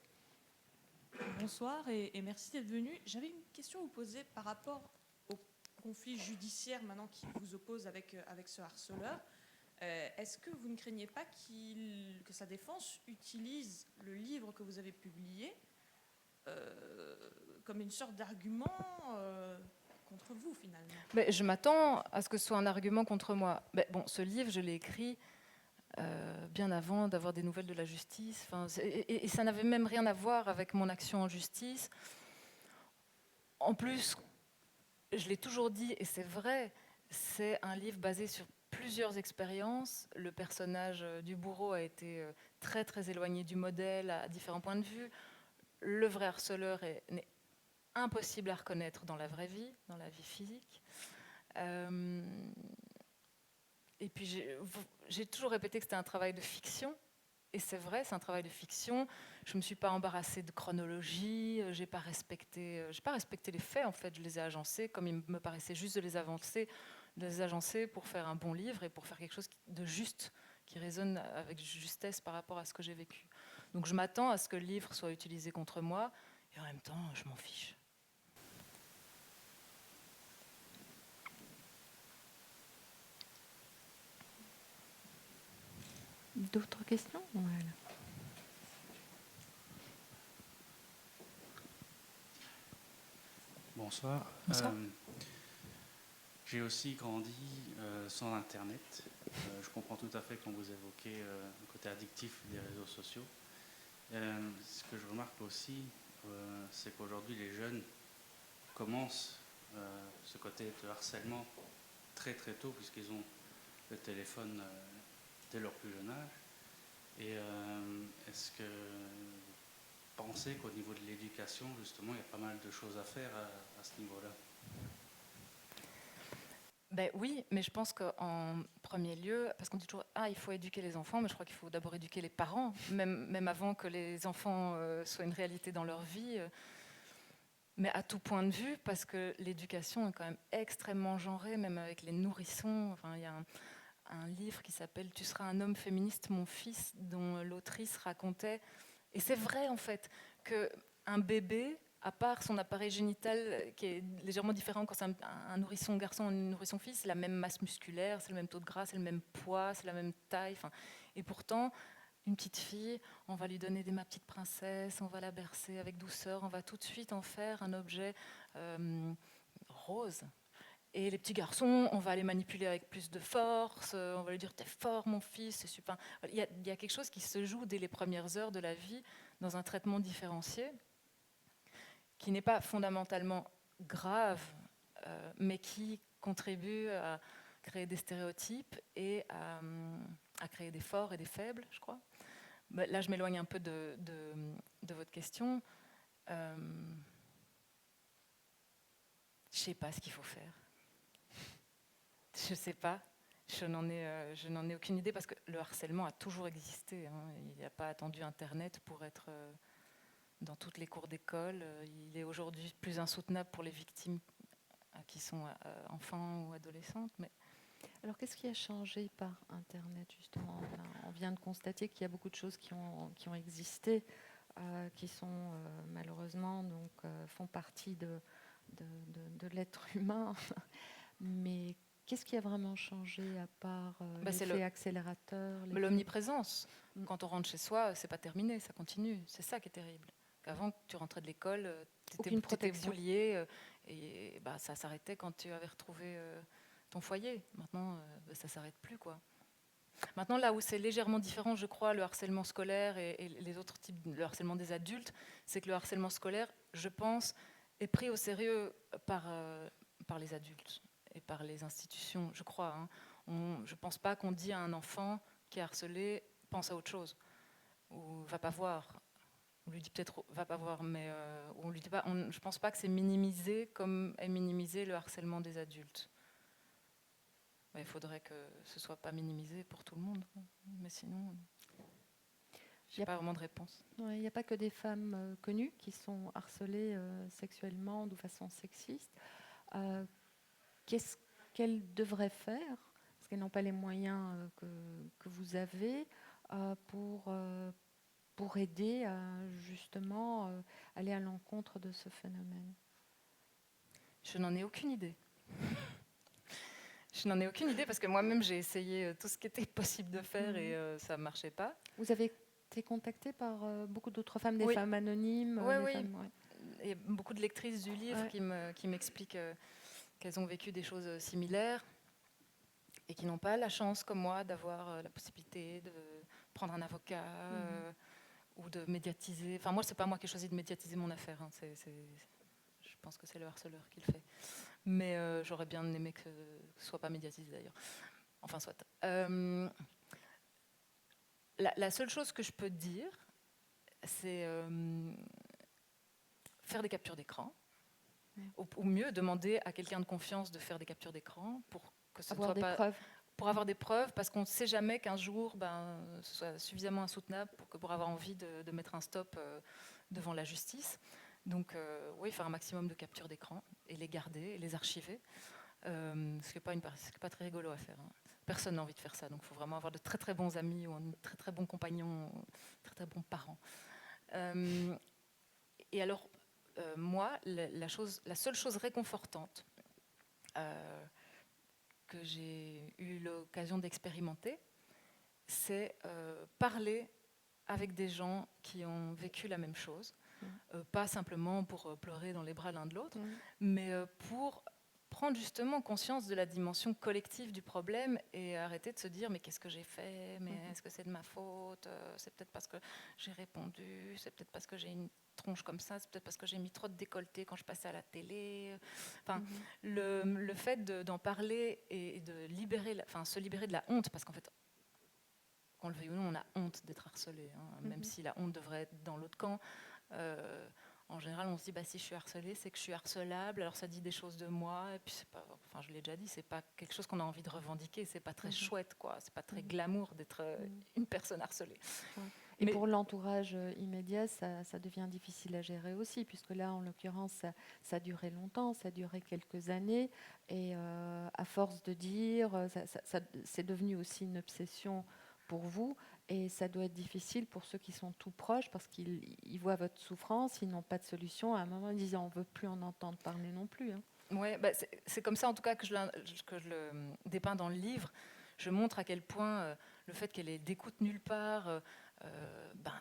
[SPEAKER 3] Bonsoir et merci d'être venu. J'avais une question à vous poser par rapport au conflit judiciaire maintenant qui vous oppose avec ce harceleur. Est-ce que vous ne craignez pas que sa défense utilise le livre que vous avez publié comme une sorte d'argument contre vous, finalement?
[SPEAKER 2] Mais je m'attends à ce que ce soit un argument contre moi. Mais bon, ce livre, je l'ai écrit bien avant d'avoir des nouvelles de la justice. Et ça n'avait même rien à voir avec mon action en justice. En plus, je l'ai toujours dit, et c'est vrai, c'est un livre basé sur plusieurs expériences. Le personnage du bourreau a été très très éloigné du modèle à différents points de vue. Le vrai harceleur n'est impossible à reconnaître dans la vraie vie, dans la vie physique. Et puis j'ai toujours répété que c'était un travail de fiction. Et c'est vrai, c'est un travail de fiction. Je ne me suis pas embarrassée de chronologie, j'ai pas respecté les faits, en fait. Je les ai agencés comme il me paraissait juste de les agencer pour faire un bon livre et pour faire quelque chose de juste, qui résonne avec justesse par rapport à ce que j'ai vécu. Donc je m'attends à ce que le livre soit utilisé contre moi, et en même temps, je m'en fiche.
[SPEAKER 1] D'autres questions? Voilà.
[SPEAKER 4] Bonsoir.
[SPEAKER 2] Bonsoir.
[SPEAKER 4] J'ai aussi grandi sans Internet. Je comprends tout à fait quand vous évoquez le côté addictif des réseaux sociaux. Ce que je remarque aussi, c'est qu'aujourd'hui, les jeunes commencent ce côté de harcèlement très très tôt, puisqu'ils ont le téléphone dès leur plus jeune âge. Et est-ce que vous pensez qu'au niveau de l'éducation, justement, il y a pas mal de choses à faire à ce niveau-là?
[SPEAKER 2] Ben oui, mais je pense qu'en premier lieu, parce qu'on dit toujours il faut éduquer les enfants, mais je crois qu'il faut d'abord éduquer les parents, même avant que les enfants soient une réalité dans leur vie, mais à tout point de vue, parce que l'éducation est quand même extrêmement genrée, même avec les nourrissons. Enfin, il y a un livre qui s'appelle « Tu seras un homme féministe, mon fils », dont l'autrice racontait, et c'est vrai en fait, qu'un bébé, à part son appareil génital qui est légèrement différent quand c'est un nourrisson garçon ou une nourrisson fille, c'est la même masse musculaire, c'est le même taux de gras, c'est le même poids, c'est la même taille. Et pourtant, une petite fille, on va lui donner ma petite princesse, on va la bercer avec douceur, on va tout de suite en faire un objet rose. Et les petits garçons, on va les manipuler avec plus de force, on va lui dire « t'es fort mon fils, c'est super ». Il y a quelque chose qui se joue dès les premières heures de la vie dans un traitement différencié, qui n'est pas fondamentalement grave, mais qui contribue à créer des stéréotypes et à créer des forts et des faibles, je crois. Là, je m'éloigne un peu de votre question. Je ne sais pas ce qu'il faut faire. Je ne sais pas. Je n'en ai aucune idée parce que le harcèlement a toujours existé. Il n'y a pas attendu Internet pour être dans toutes les cours d'école. Il est aujourd'hui plus insoutenable pour les victimes qui sont enfants ou adolescentes. Mais...
[SPEAKER 1] Alors, qu'est-ce qui a changé par Internet, justement? On vient de constater qu'il y a beaucoup de choses qui ont existé, qui sont malheureusement font partie de l'être humain. Mais qu'est-ce qui a vraiment changé à part l'effet accélérateur?
[SPEAKER 2] L'omniprésence. Quand on rentre chez soi, c'est pas terminé, ça continue. C'est ça qui est terrible. Avant, tu rentrais de l'école, tu étais boulié et ça s'arrêtait quand tu avais retrouvé ton foyer. Maintenant, ça s'arrête plus, quoi. Maintenant, là où c'est légèrement différent, je crois, le harcèlement scolaire et les autres types, le harcèlement des adultes, c'est que le harcèlement scolaire, je pense, est pris au sérieux par par les adultes et par les institutions, je crois. Hein. Je ne pense pas qu'on dit à un enfant qui est harcelé, pense à autre chose, ou va pas voir. On lui dit peut-être va pas voir, mais on lui dit pas. Je ne pense pas que c'est minimisé comme est minimisé le harcèlement des adultes. Il faudrait que ce soit pas minimisé pour tout le monde, quoi. Mais sinon, j'ai pas vraiment de réponse.
[SPEAKER 1] Il n'y a pas que des femmes connues qui sont harcelées sexuellement de façon sexiste. Qu'est-ce qu'elles devraient faire, parce qu'elles n'ont pas les moyens que vous avez, pour aider à justement aller à l'encontre de ce phénomène?
[SPEAKER 2] Je n'en ai aucune idée. Je n'en ai aucune idée parce que moi-même j'ai essayé tout ce qui était possible de faire et ça ne marchait pas.
[SPEAKER 1] Vous avez été contactée par beaucoup d'autres femmes, des
[SPEAKER 2] Oui.
[SPEAKER 1] femmes anonymes?
[SPEAKER 2] Oui.
[SPEAKER 1] Femmes, ouais.
[SPEAKER 2] Il y a beaucoup de lectrices du livre qui m'expliquent qu'elles ont vécu des choses similaires et qui n'ont pas la chance, comme moi, d'avoir la possibilité de prendre un avocat ou de médiatiser. Enfin, moi, c'est pas moi qui ai choisi de médiatiser mon affaire. Hein. Je pense que c'est le harceleur qui le fait. Mais j'aurais bien aimé que ce soit pas médiatisé, d'ailleurs. Enfin, soit. La seule chose que je peux dire, c'est faire des captures d'écran. Ou mieux, demander à quelqu'un de confiance de faire des captures d'écran pour que ce soit pas...
[SPEAKER 1] preuves.
[SPEAKER 2] Pour avoir des preuves, parce qu'on ne sait jamais qu'un jour, ce soit suffisamment insoutenable pour avoir envie de mettre un stop devant la justice. Donc, oui, faire un maximum de captures d'écran et les garder et les archiver. Ce qui n'est pas très rigolo à faire. Hein. Personne n'a envie de faire ça. Donc, il faut vraiment avoir de très très bons amis ou un très très bon compagnon, très très bons parents. Et alors, moi, la seule chose réconfortante que j'ai eu l'occasion d'expérimenter, c'est parler avec des gens qui ont vécu la même chose, pas simplement pour pleurer dans les bras l'un de l'autre, mais pour prendre justement conscience de la dimension collective du problème et arrêter de se dire mais qu'est-ce que j'ai fait, mais est-ce que c'est de ma faute, c'est peut-être parce que j'ai répondu, c'est peut-être parce que j'ai une tronche comme ça, c'est peut-être parce que j'ai mis trop de décolleté quand je passais à la télé. Enfin, le fait d'en parler et de se libérer de la honte, parce qu'en fait, qu'on le veuille ou non, on a honte d'être harcelé, hein, même si la honte devrait être dans l'autre camp. En général, on se dit si je suis harcelée, c'est que je suis harcelable. Alors ça dit des choses de moi. Et puis c'est pas, enfin je l'ai déjà dit, c'est pas quelque chose qu'on a envie de revendiquer. C'est pas très chouette, quoi. C'est pas très glamour d'être une personne harcelée.
[SPEAKER 1] Et pour l'entourage immédiat, ça devient difficile à gérer aussi, puisque là, en l'occurrence, ça a duré longtemps, ça a duré quelques années, et à force de dire, c'est devenu aussi une obsession pour vous, et ça doit être difficile pour ceux qui sont tout proches, parce qu'ils voient votre souffrance, ils n'ont pas de solution. À un moment, ils disent, on ne veut plus en entendre parler non plus. Hein.
[SPEAKER 2] Ouais, c'est comme ça, en tout cas, que je le dépeins dans le livre. Je montre à quel point le fait qu'elle ait d'écoute nulle part,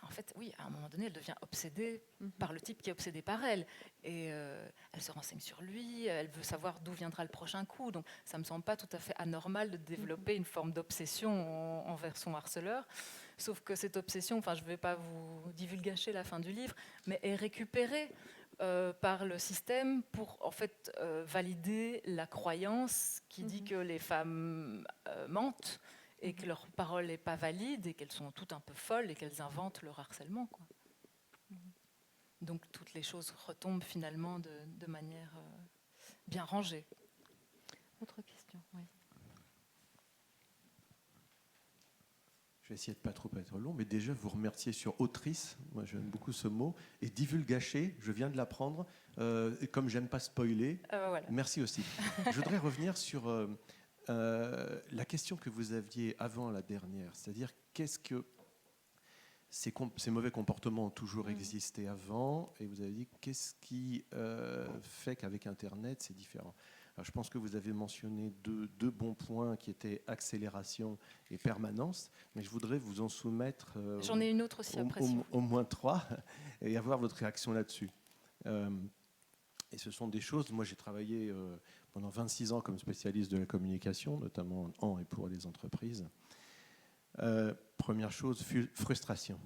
[SPEAKER 2] en fait, oui, à un moment donné, elle devient obsédée par le type qui est obsédé par elle. Et elle se renseigne sur lui, elle veut savoir d'où viendra le prochain coup. Donc, ça ne me semble pas tout à fait anormal de développer une forme d'obsession envers son harceleur. Sauf que cette obsession, enfin, je ne vais pas vous divulgacher la fin du livre, mais est récupérée par le système pour en fait valider la croyance qui dit que les femmes mentent et que leur parole n'est pas valide et qu'elles sont toutes un peu folles et qu'elles inventent leur harcèlement, quoi. Donc toutes les choses retombent finalement de manière bien rangée.
[SPEAKER 1] Autre question, oui.
[SPEAKER 5] Je vais essayer de ne pas trop être long, mais déjà vous remercier sur autrice, moi j'aime beaucoup ce mot, et divulgacher, je viens de l'apprendre, et comme j'aime pas spoiler,
[SPEAKER 2] voilà.
[SPEAKER 5] Merci aussi. Je voudrais revenir sur la question que vous aviez avant la dernière, c'est-à-dire qu'est-ce que ces mauvais comportements ont toujours existé avant, et vous avez dit qu'est-ce qui fait qu'avec Internet c'est différent. Alors, je pense que vous avez mentionné deux bons points qui étaient accélération et permanence, mais je voudrais vous en soumettre
[SPEAKER 2] J'en ai une autre aussi après,
[SPEAKER 5] au moins 3 et avoir votre réaction là-dessus. Et ce sont des choses, moi j'ai travaillé pendant 26 ans comme spécialiste de la communication, notamment en et pour les entreprises. Première chose, frustration.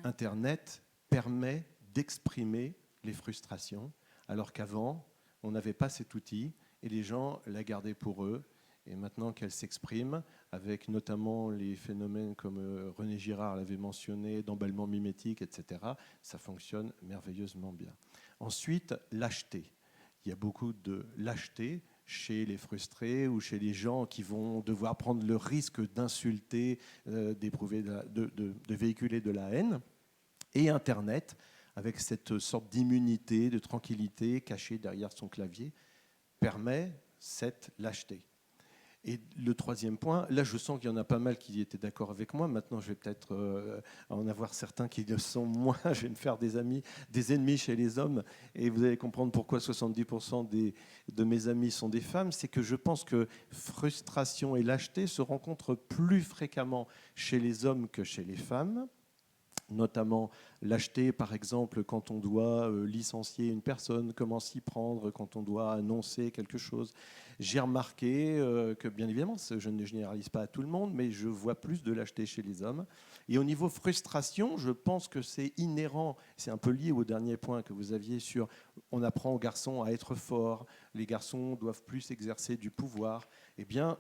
[SPEAKER 5] Internet permet d'exprimer les frustrations, alors qu'avant, on n'avait pas cet outil et les gens la gardaient pour eux. Et maintenant qu'elle s'exprime, avec notamment les phénomènes comme René Girard l'avait mentionné, d'emballement mimétique, etc., ça fonctionne merveilleusement bien. Ensuite, lâcheté. Il y a beaucoup de lâcheté chez les frustrés ou chez les gens qui vont devoir prendre le risque d'insulter, d'éprouver, de véhiculer de la haine. Et Internet, avec cette sorte d'immunité, de tranquillité cachée derrière son clavier, permet cette lâcheté. Et le troisième point, là je sens qu'il y en a pas mal qui étaient d'accord avec moi, maintenant je vais peut-être en avoir certains qui le sont moins, je vais me faire des ennemis chez les hommes, et vous allez comprendre pourquoi 70% de mes amis sont des femmes, c'est que je pense que frustration et lâcheté se rencontrent plus fréquemment chez les hommes que chez les femmes. Notamment lâcheté, par exemple, quand on doit licencier une personne, comment s'y prendre, quand on doit annoncer quelque chose. J'ai remarqué que, bien évidemment, je ne généralise pas à tout le monde, mais je vois plus de lâcheté chez les hommes. Et au niveau frustration, je pense que c'est inhérent, c'est un peu lié au dernier point que vous aviez sur on apprend aux garçons à être forts, les garçons doivent plus exercer du pouvoir. Eh bien,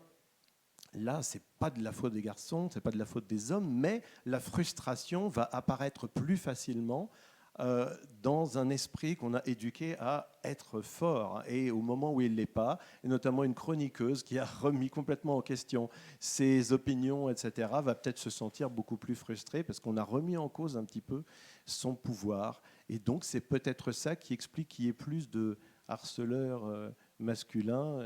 [SPEAKER 5] là, ce n'est pas de la faute des garçons, ce n'est pas de la faute des hommes, mais la frustration va apparaître plus facilement dans un esprit qu'on a éduqué à être fort. Et au moment où il ne l'est pas, et notamment une chroniqueuse qui a remis complètement en question ses opinions, etc., va peut-être se sentir beaucoup plus frustrée parce qu'on a remis en cause un petit peu son pouvoir. Et donc, c'est peut-être ça qui explique qu'il y ait plus de harceleurs masculin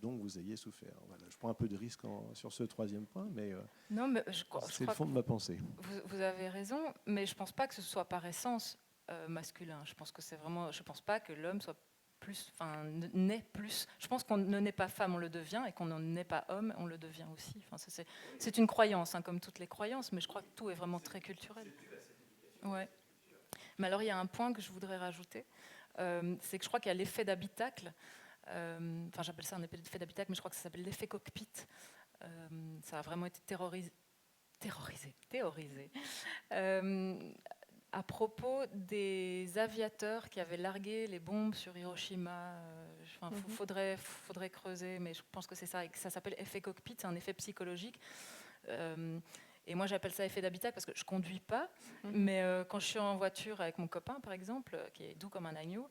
[SPEAKER 5] dont vous ayez souffert. Voilà, je prends un peu de risque sur ce troisième point, mais,
[SPEAKER 2] Non, mais
[SPEAKER 5] c'est le fond de ma pensée.
[SPEAKER 2] Vous avez raison, mais je ne pense pas que ce soit par essence masculin. Je pense que c'est vraiment. Je pense pas que l'homme soit plus, enfin, naît plus. Je pense qu'on ne naît pas femme, on le devient, et qu'on n'en naît pas homme, on le devient aussi. Enfin, c'est une croyance, hein, comme toutes les croyances, mais je crois que tout est vraiment très culturel. Ouais. Mais alors, il y a un point que je voudrais rajouter, c'est que je crois qu'il y a l'effet d'habitacle. Enfin, j'appelle ça un effet d'habitacle, mais je crois que ça s'appelle l'effet cockpit. Ça a vraiment été théorisé. À propos des aviateurs qui avaient largué les bombes sur Hiroshima. Faudrait creuser, mais je pense que c'est ça. Et que ça s'appelle effet cockpit, c'est un effet psychologique. Et moi, j'appelle ça effet d'habitacle parce que je ne conduis pas. Mais quand je suis en voiture avec mon copain, par exemple, qui est doux comme un agneau,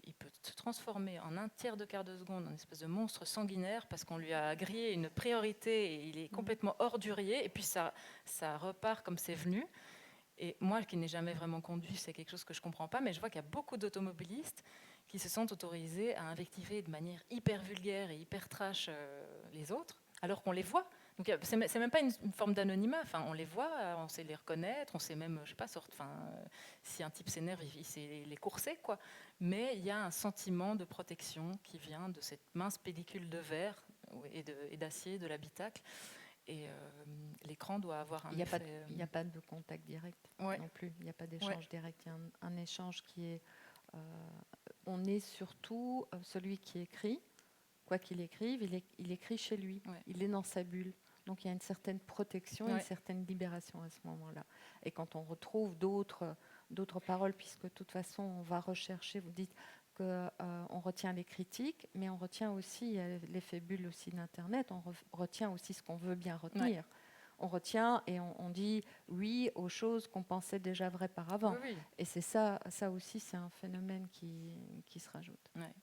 [SPEAKER 2] il peut se transformer en un tiers de quart de seconde en une espèce de monstre sanguinaire parce qu'on lui a grillé une priorité et il est complètement ordurier. Et puis ça repart comme c'est venu. Et moi, qui n'ai jamais vraiment conduit, c'est quelque chose que je ne comprends pas, mais je vois qu'il y a beaucoup d'automobilistes qui se sentent autorisés à invectiver de manière hyper vulgaire et hyper trash les autres, alors qu'on les voit. Donc c'est même pas une forme d'anonymat. Enfin, on les voit, on sait les reconnaître, on sait même, je sais pas, si un type s'énerve, il sait les courser, quoi. Mais il y a un sentiment de protection qui vient de cette mince pellicule de verre et d'acier de l'habitacle. Et l'écran doit avoir un effet...
[SPEAKER 1] Il n'y a pas de contact direct non plus. Il n'y a pas d'échange direct. Il y a un échange qui est... on est surtout celui qui écrit. Quoi qu'il écrive, il écrit chez lui. Ouais. Il est dans sa bulle. Donc il y a une certaine protection, une certaine libération à ce moment-là. Et quand on retrouve d'autres paroles, puisque de toute façon, on va rechercher, vous dites qu'on retient les critiques, mais on retient aussi l'effet bulle aussi d'Internet, on retient aussi ce qu'on veut bien retenir. Ouais. On retient et on dit oui aux choses qu'on pensait déjà vraies par avant. Oui. Et c'est ça aussi, c'est un phénomène qui se rajoute. Ouais.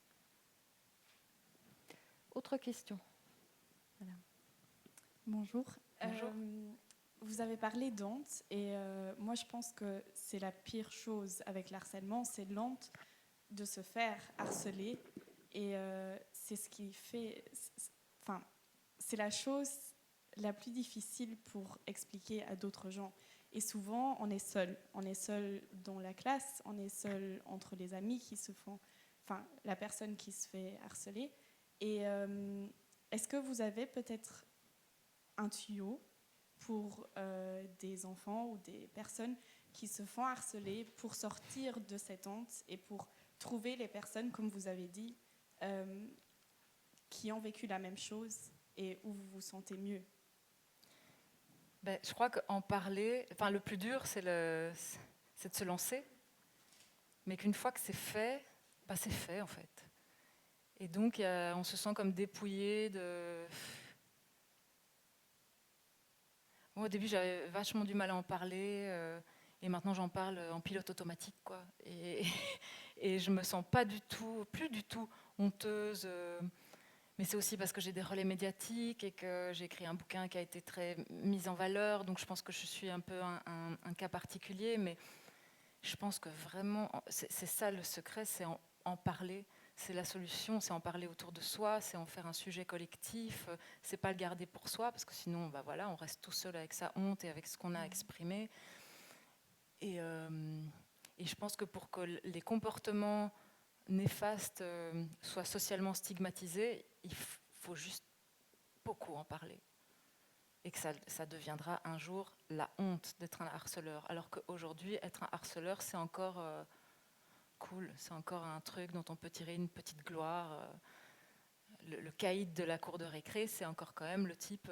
[SPEAKER 1] Autre question. Voilà.
[SPEAKER 6] Bonjour. Vous avez parlé d'honte et moi je pense que c'est la pire chose avec l'harcèlement, c'est l'honte de se faire harceler et c'est ce qui fait... c'est la chose la plus difficile pour expliquer à d'autres gens. Et souvent, on est seul. On est seul dans la classe, on est seul entre les amis qui se font... la personne qui se fait harceler. Et est-ce que vous avez peut-être un tuyau pour des enfants ou des personnes qui se font harceler pour sortir de cette honte et pour trouver les personnes, comme vous avez dit, qui ont vécu la même chose et où vous vous sentez mieux?
[SPEAKER 2] Je crois qu'en parler, le plus dur, c'est de se lancer, mais qu'une fois que c'est fait en fait. Et donc, on se sent comme dépouillé de... Moi, au début, j'avais vachement du mal à en parler, et maintenant j'en parle en pilote automatique, quoi. Et je me sens pas du tout, plus du tout honteuse. Mais c'est aussi parce que j'ai des relais médiatiques et que j'ai écrit un bouquin qui a été très mis en valeur. Donc je pense que je suis un peu un cas particulier, mais je pense que vraiment, c'est ça le secret, c'est en parler. C'est la solution, c'est en parler autour de soi, c'est en faire un sujet collectif. C'est pas le garder pour soi, parce que sinon, bah voilà, on reste tout seul avec sa honte et avec ce qu'on a exprimé. Et je pense que pour que les comportements néfastes soient socialement stigmatisés, il faut juste beaucoup en parler. Et que ça deviendra un jour la honte d'être un harceleur. Alors qu'aujourd'hui, être un harceleur, c'est encore cool, c'est encore un truc dont on peut tirer une petite gloire. Le caïd de la cour de récré, c'est encore quand même le type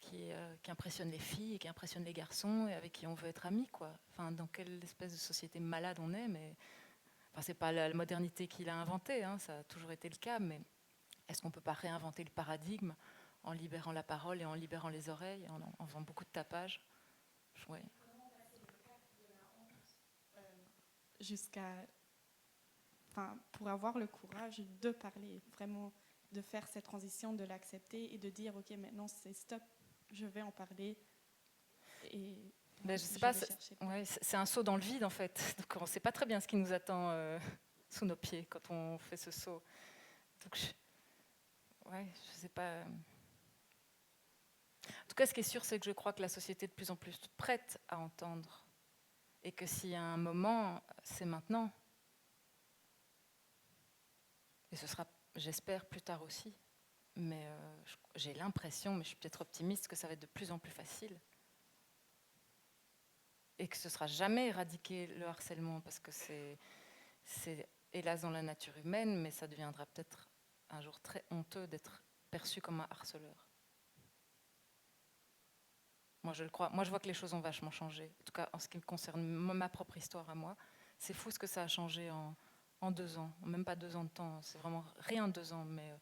[SPEAKER 2] qui impressionne les filles et qui impressionne les garçons et avec qui on veut être amis, quoi. Enfin, dans quelle espèce de société malade on est, mais... Enfin, c'est pas la modernité qu'il a inventée, hein, ça a toujours été le cas, mais est-ce qu'on peut pas réinventer le paradigme en libérant la parole et en libérant les oreilles, en faisant beaucoup de tapage? Ouais.
[SPEAKER 6] Jusqu'à, enfin, pour avoir le courage de parler, vraiment de faire cette transition, de l'accepter et de dire ok, maintenant c'est stop, je vais en parler. Et
[SPEAKER 2] je sais pas, c'est un saut dans le vide en fait. Donc on ne sait pas très bien ce qui nous attend sous nos pieds quand on fait ce saut. Donc je sais pas. En tout cas, ce qui est sûr, c'est que je crois que la société est de plus en plus prête à entendre. Et que s'il y a un moment, c'est maintenant. Et ce sera, j'espère, plus tard aussi. Mais j'ai l'impression, mais je suis peut-être optimiste, que ça va être de plus en plus facile. Et que ce ne sera jamais éradiqué, le harcèlement, parce que c'est hélas dans la nature humaine, mais ça deviendra peut-être un jour très honteux d'être perçu comme un harceleur. Moi, je le crois. Moi, je vois que les choses ont vachement changé. En tout cas, en ce qui me concerne ma propre histoire à moi. C'est fou ce que ça a changé en 2 ans. Même pas 2 ans de temps. C'est vraiment rien 2 ans. Mais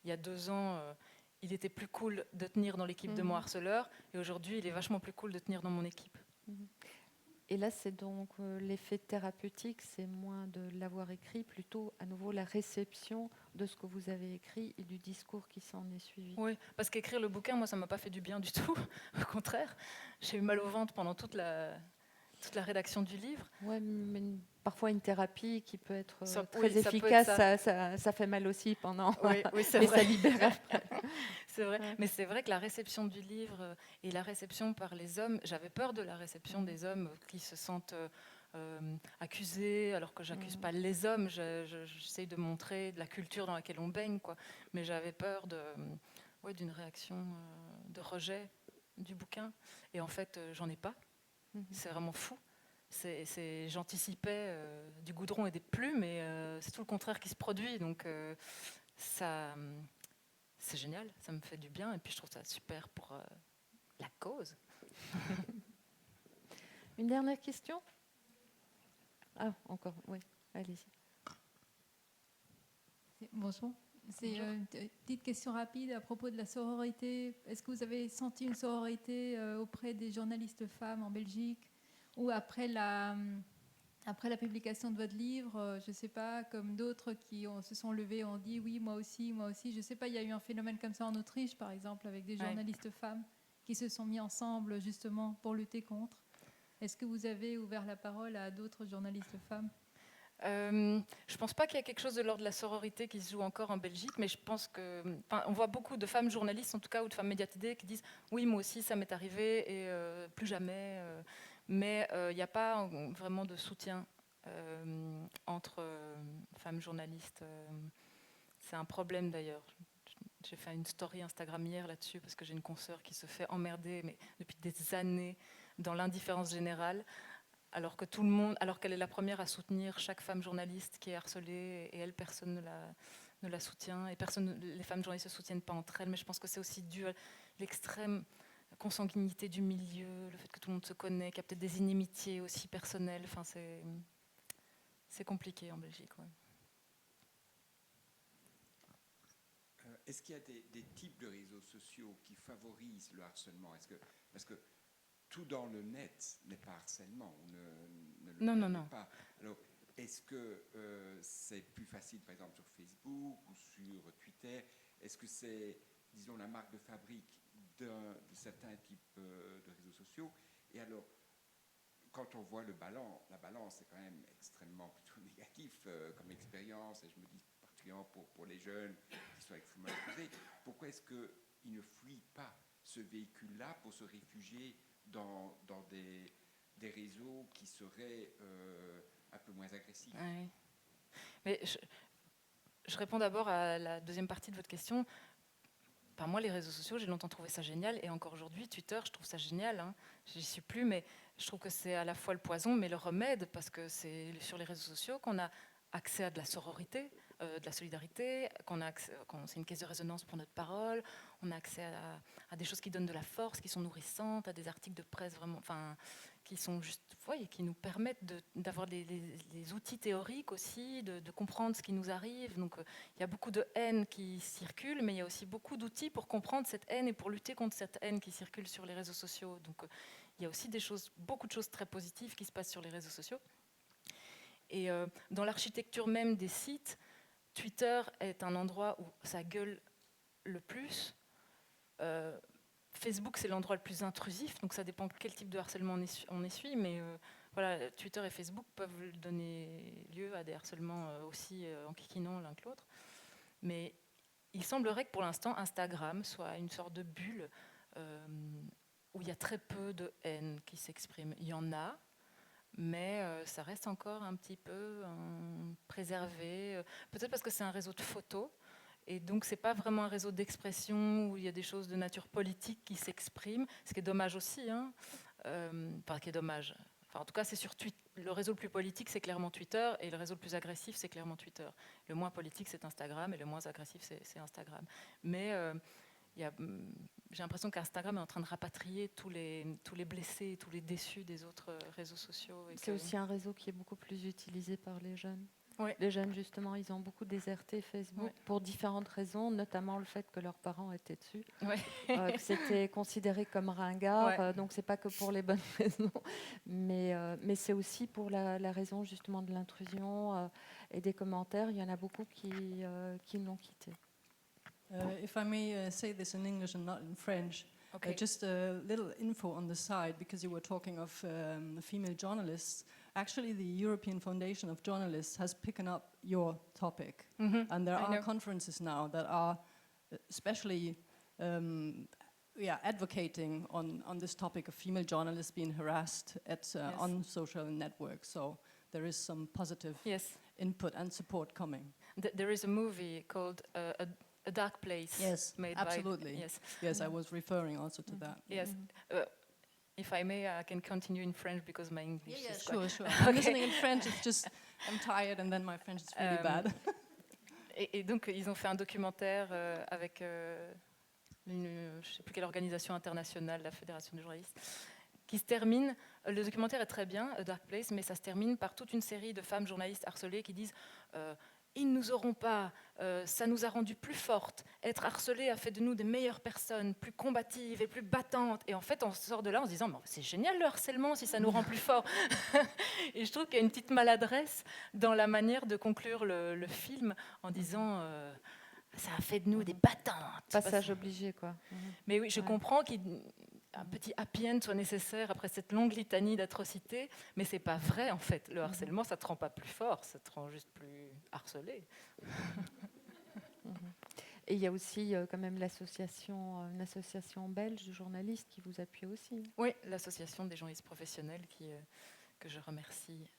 [SPEAKER 2] il y a 2 ans, il était plus cool de tenir dans l'équipe de mon harceleur. Et aujourd'hui, il est vachement plus cool de tenir dans mon équipe.
[SPEAKER 1] Et là, c'est donc l'effet thérapeutique, c'est moins de l'avoir écrit, plutôt à nouveau la réception de ce que vous avez écrit et du discours qui s'en est suivi.
[SPEAKER 2] Oui, parce qu'écrire le bouquin, moi, ça ne m'a pas fait du bien du tout. Au contraire, j'ai eu mal au ventre pendant toute la rédaction du livre.
[SPEAKER 1] Oui, mais parfois une thérapie qui peut être très efficace, ça fait mal aussi pendant,
[SPEAKER 2] oui, c'est
[SPEAKER 1] mais
[SPEAKER 2] vrai.
[SPEAKER 1] ça libère après.
[SPEAKER 2] C'est vrai,
[SPEAKER 1] Ouais.
[SPEAKER 2] mais c'est vrai que la réception du livre et la réception par les hommes, j'avais peur de la réception des hommes qui se sentent accusés, alors que j'accuse pas les hommes, j'essaye de montrer de la culture dans laquelle on baigne, quoi. Mais j'avais peur d'une réaction de rejet du bouquin, et en fait, j'en ai pas. C'est vraiment fou. J'anticipais du goudron et des plumes, et c'est tout le contraire qui se produit, donc c'est génial, ça me fait du bien, et puis je trouve ça super pour la cause.
[SPEAKER 1] Une dernière question? Ah, encore, oui, allez-y.
[SPEAKER 7] Bonjour. C'est une petite question rapide à propos de la sororité. Est-ce que vous avez senti une sororité auprès des journalistes femmes en Belgique, ou après la publication de votre livre, je ne sais pas, comme d'autres qui se sont levés, ont dit oui, moi aussi, je ne sais pas, il y a eu un phénomène comme ça en Autriche, par exemple, avec des journalistes femmes qui se sont mis ensemble justement pour lutter contre. Est-ce que vous avez ouvert la parole à d'autres journalistes femmes ?
[SPEAKER 2] Je ne pense pas qu'il y a quelque chose de l'ordre de la sororité qui se joue encore en Belgique, mais je pense que, on voit beaucoup de femmes journalistes, en tout cas, ou de femmes médiatisées, qui disent oui, moi aussi, ça m'est arrivé, et plus jamais. Mais il n'y a pas vraiment de soutien entre femmes journalistes. C'est un problème d'ailleurs. J'ai fait une story Instagram hier là-dessus parce que j'ai une consoeur qui se fait emmerder, mais depuis des années, dans l'indifférence générale. Alors qu'elle est la première à soutenir chaque femme journaliste qui est harcelée, et elle, personne ne la soutient, et les femmes journalistes ne se soutiennent pas entre elles, mais je pense que c'est aussi dû à l'extrême consanguinité du milieu, le fait que tout le monde se connaît, qu'il y a peut-être des inimitiés aussi personnelles, enfin c'est compliqué en Belgique. Ouais.
[SPEAKER 8] est-ce qu'il y a des types de réseaux sociaux qui favorisent le harcèlement? Parce que tout dans le net n'est pas harcèlement, ne le permet pas. Alors, est-ce que c'est plus facile, par exemple, sur Facebook ou sur Twitter? Est-ce que c'est, disons, la marque de fabrique de certains types de réseaux sociaux? Et alors, quand on voit la balance est quand même extrêmement plutôt négatif comme expérience, et je me dis particulièrement pour les jeunes qui sont extrêmement exposés, pourquoi est-ce qu'ils ne fuient pas ce véhicule-là pour se réfugier dans des réseaux qui seraient un peu moins agressifs?
[SPEAKER 2] Ouais. Mais je réponds d'abord à la deuxième partie de votre question. Moi, les réseaux sociaux, j'ai longtemps trouvé ça génial, et encore aujourd'hui, Twitter, je trouve ça génial. Hein. J'y suis plus, mais je trouve que c'est à la fois le poison, mais le remède, parce que c'est sur les réseaux sociaux qu'on a accès à de la sororité, de la solidarité, c'est une caisse de résonance pour notre parole, on a accès à des choses qui donnent de la force, qui sont nourrissantes, à des articles de presse vraiment, qui sont juste, qui nous permettent d'avoir les outils théoriques aussi, de comprendre ce qui nous arrive. Donc il y a beaucoup de haine qui circule, mais il y a aussi beaucoup d'outils pour comprendre cette haine et pour lutter contre cette haine qui circule sur les réseaux sociaux. Donc il y a aussi beaucoup de choses très positives qui se passent sur les réseaux sociaux. Et dans l'architecture même des sites, Twitter est un endroit où ça gueule le plus. Facebook, c'est l'endroit le plus intrusif, donc ça dépend de quel type de harcèlement on essuie, mais voilà, Twitter et Facebook peuvent donner lieu à des harcèlements aussi enquiquinants l'un que l'autre. Mais il semblerait que pour l'instant, Instagram soit une sorte de bulle où il y a très peu de haine qui s'exprime. Il y en a, mais ça reste encore un petit peu préservé. Peut-être parce que c'est un réseau de photos, et donc c'est pas vraiment un réseau d'expression où il y a des choses de nature politique qui s'expriment, ce qui est dommage aussi. Hein. Qui est dommage. En tout cas, c'est sur Twitter. Le réseau le plus politique, c'est clairement Twitter, et le réseau le plus agressif, c'est clairement Twitter. Le moins politique, c'est Instagram, et le moins agressif, c'est Instagram. Mais j'ai l'impression qu'Instagram est en train de rapatrier tous les blessés, tous les déçus des autres réseaux sociaux.
[SPEAKER 1] C'est aussi un réseau qui est beaucoup plus utilisé par les jeunes.
[SPEAKER 2] Ouais.
[SPEAKER 1] Les jeunes, justement, ils ont beaucoup déserté Facebook pour différentes raisons, notamment le fait que leurs parents étaient dessus, que c'était considéré comme ringard, donc c'est pas que pour les bonnes raisons, mais c'est aussi pour la raison justement de l'intrusion et des commentaires. Il y en a beaucoup qui l'ont quitté.
[SPEAKER 9] If I may say this in English and not in French,
[SPEAKER 2] Okay.
[SPEAKER 9] just a little info on the side, because you were talking of female journalists. Actually, the European Foundation of Journalists has picked up your topic, and there are conferences now that are especially advocating on this topic of female journalists being harassed on social networks. So there is some positive input and support coming.
[SPEAKER 2] There is a movie called A Dark Place.
[SPEAKER 9] Yes,
[SPEAKER 2] made
[SPEAKER 9] absolutely.
[SPEAKER 2] By,
[SPEAKER 9] yes, I was referring also to that.
[SPEAKER 2] Yes. If I may, I can continue in French because my English is
[SPEAKER 9] quite... Sure. I'm listening in French, it's just, I'm tired and then my French is really bad.
[SPEAKER 2] et donc, ils ont fait un documentaire avec, je ne sais plus quelle organisation internationale, la Fédération des journalistes, qui se termine, le documentaire est très bien, A Dark Place, mais ça se termine par toute une série de femmes journalistes harcelées qui disent ils ne nous auront pas, ça nous a rendues plus fortes, être harcelées a fait de nous des meilleures personnes, plus combatives et plus battantes. Et en fait, on sort de là en se disant c'est génial le harcèlement si ça nous rend plus forts. Et je trouve qu'il y a une petite maladresse dans la manière de conclure le film en disant ça a fait de nous des battantes.
[SPEAKER 1] Passage obligé, quoi.
[SPEAKER 2] Mais oui, je comprends qu'un petit happy end soit nécessaire après cette longue litanie d'atrocités, mais c'est pas vrai en fait. Le harcèlement, ça te rend pas plus fort, ça te rend juste plus harcelé.
[SPEAKER 1] Et il y a aussi quand même une association belge de journalistes qui vous appuie aussi.
[SPEAKER 2] Oui, l'association des journalistes professionnels que je remercie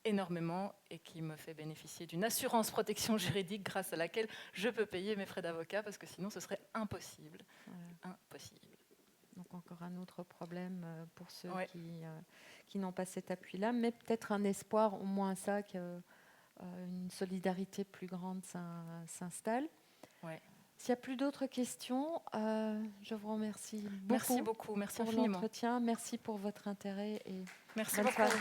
[SPEAKER 2] énormément et qui me fait bénéficier d'une assurance protection juridique grâce à laquelle je peux payer mes frais d'avocat parce que sinon ce serait impossible. Voilà. Impossible.
[SPEAKER 1] Donc encore un autre problème pour ceux qui n'ont pas cet appui-là, mais peut-être un espoir, au moins ça, qu'une solidarité plus grande s'installe.
[SPEAKER 2] Ouais.
[SPEAKER 1] S'il n'y a plus d'autres questions, je vous remercie beaucoup.
[SPEAKER 2] Merci beaucoup, merci
[SPEAKER 1] pour
[SPEAKER 2] infiniment.
[SPEAKER 1] L'entretien. Merci pour votre intérêt et
[SPEAKER 2] merci
[SPEAKER 1] bonne
[SPEAKER 2] beaucoup.
[SPEAKER 1] soirée.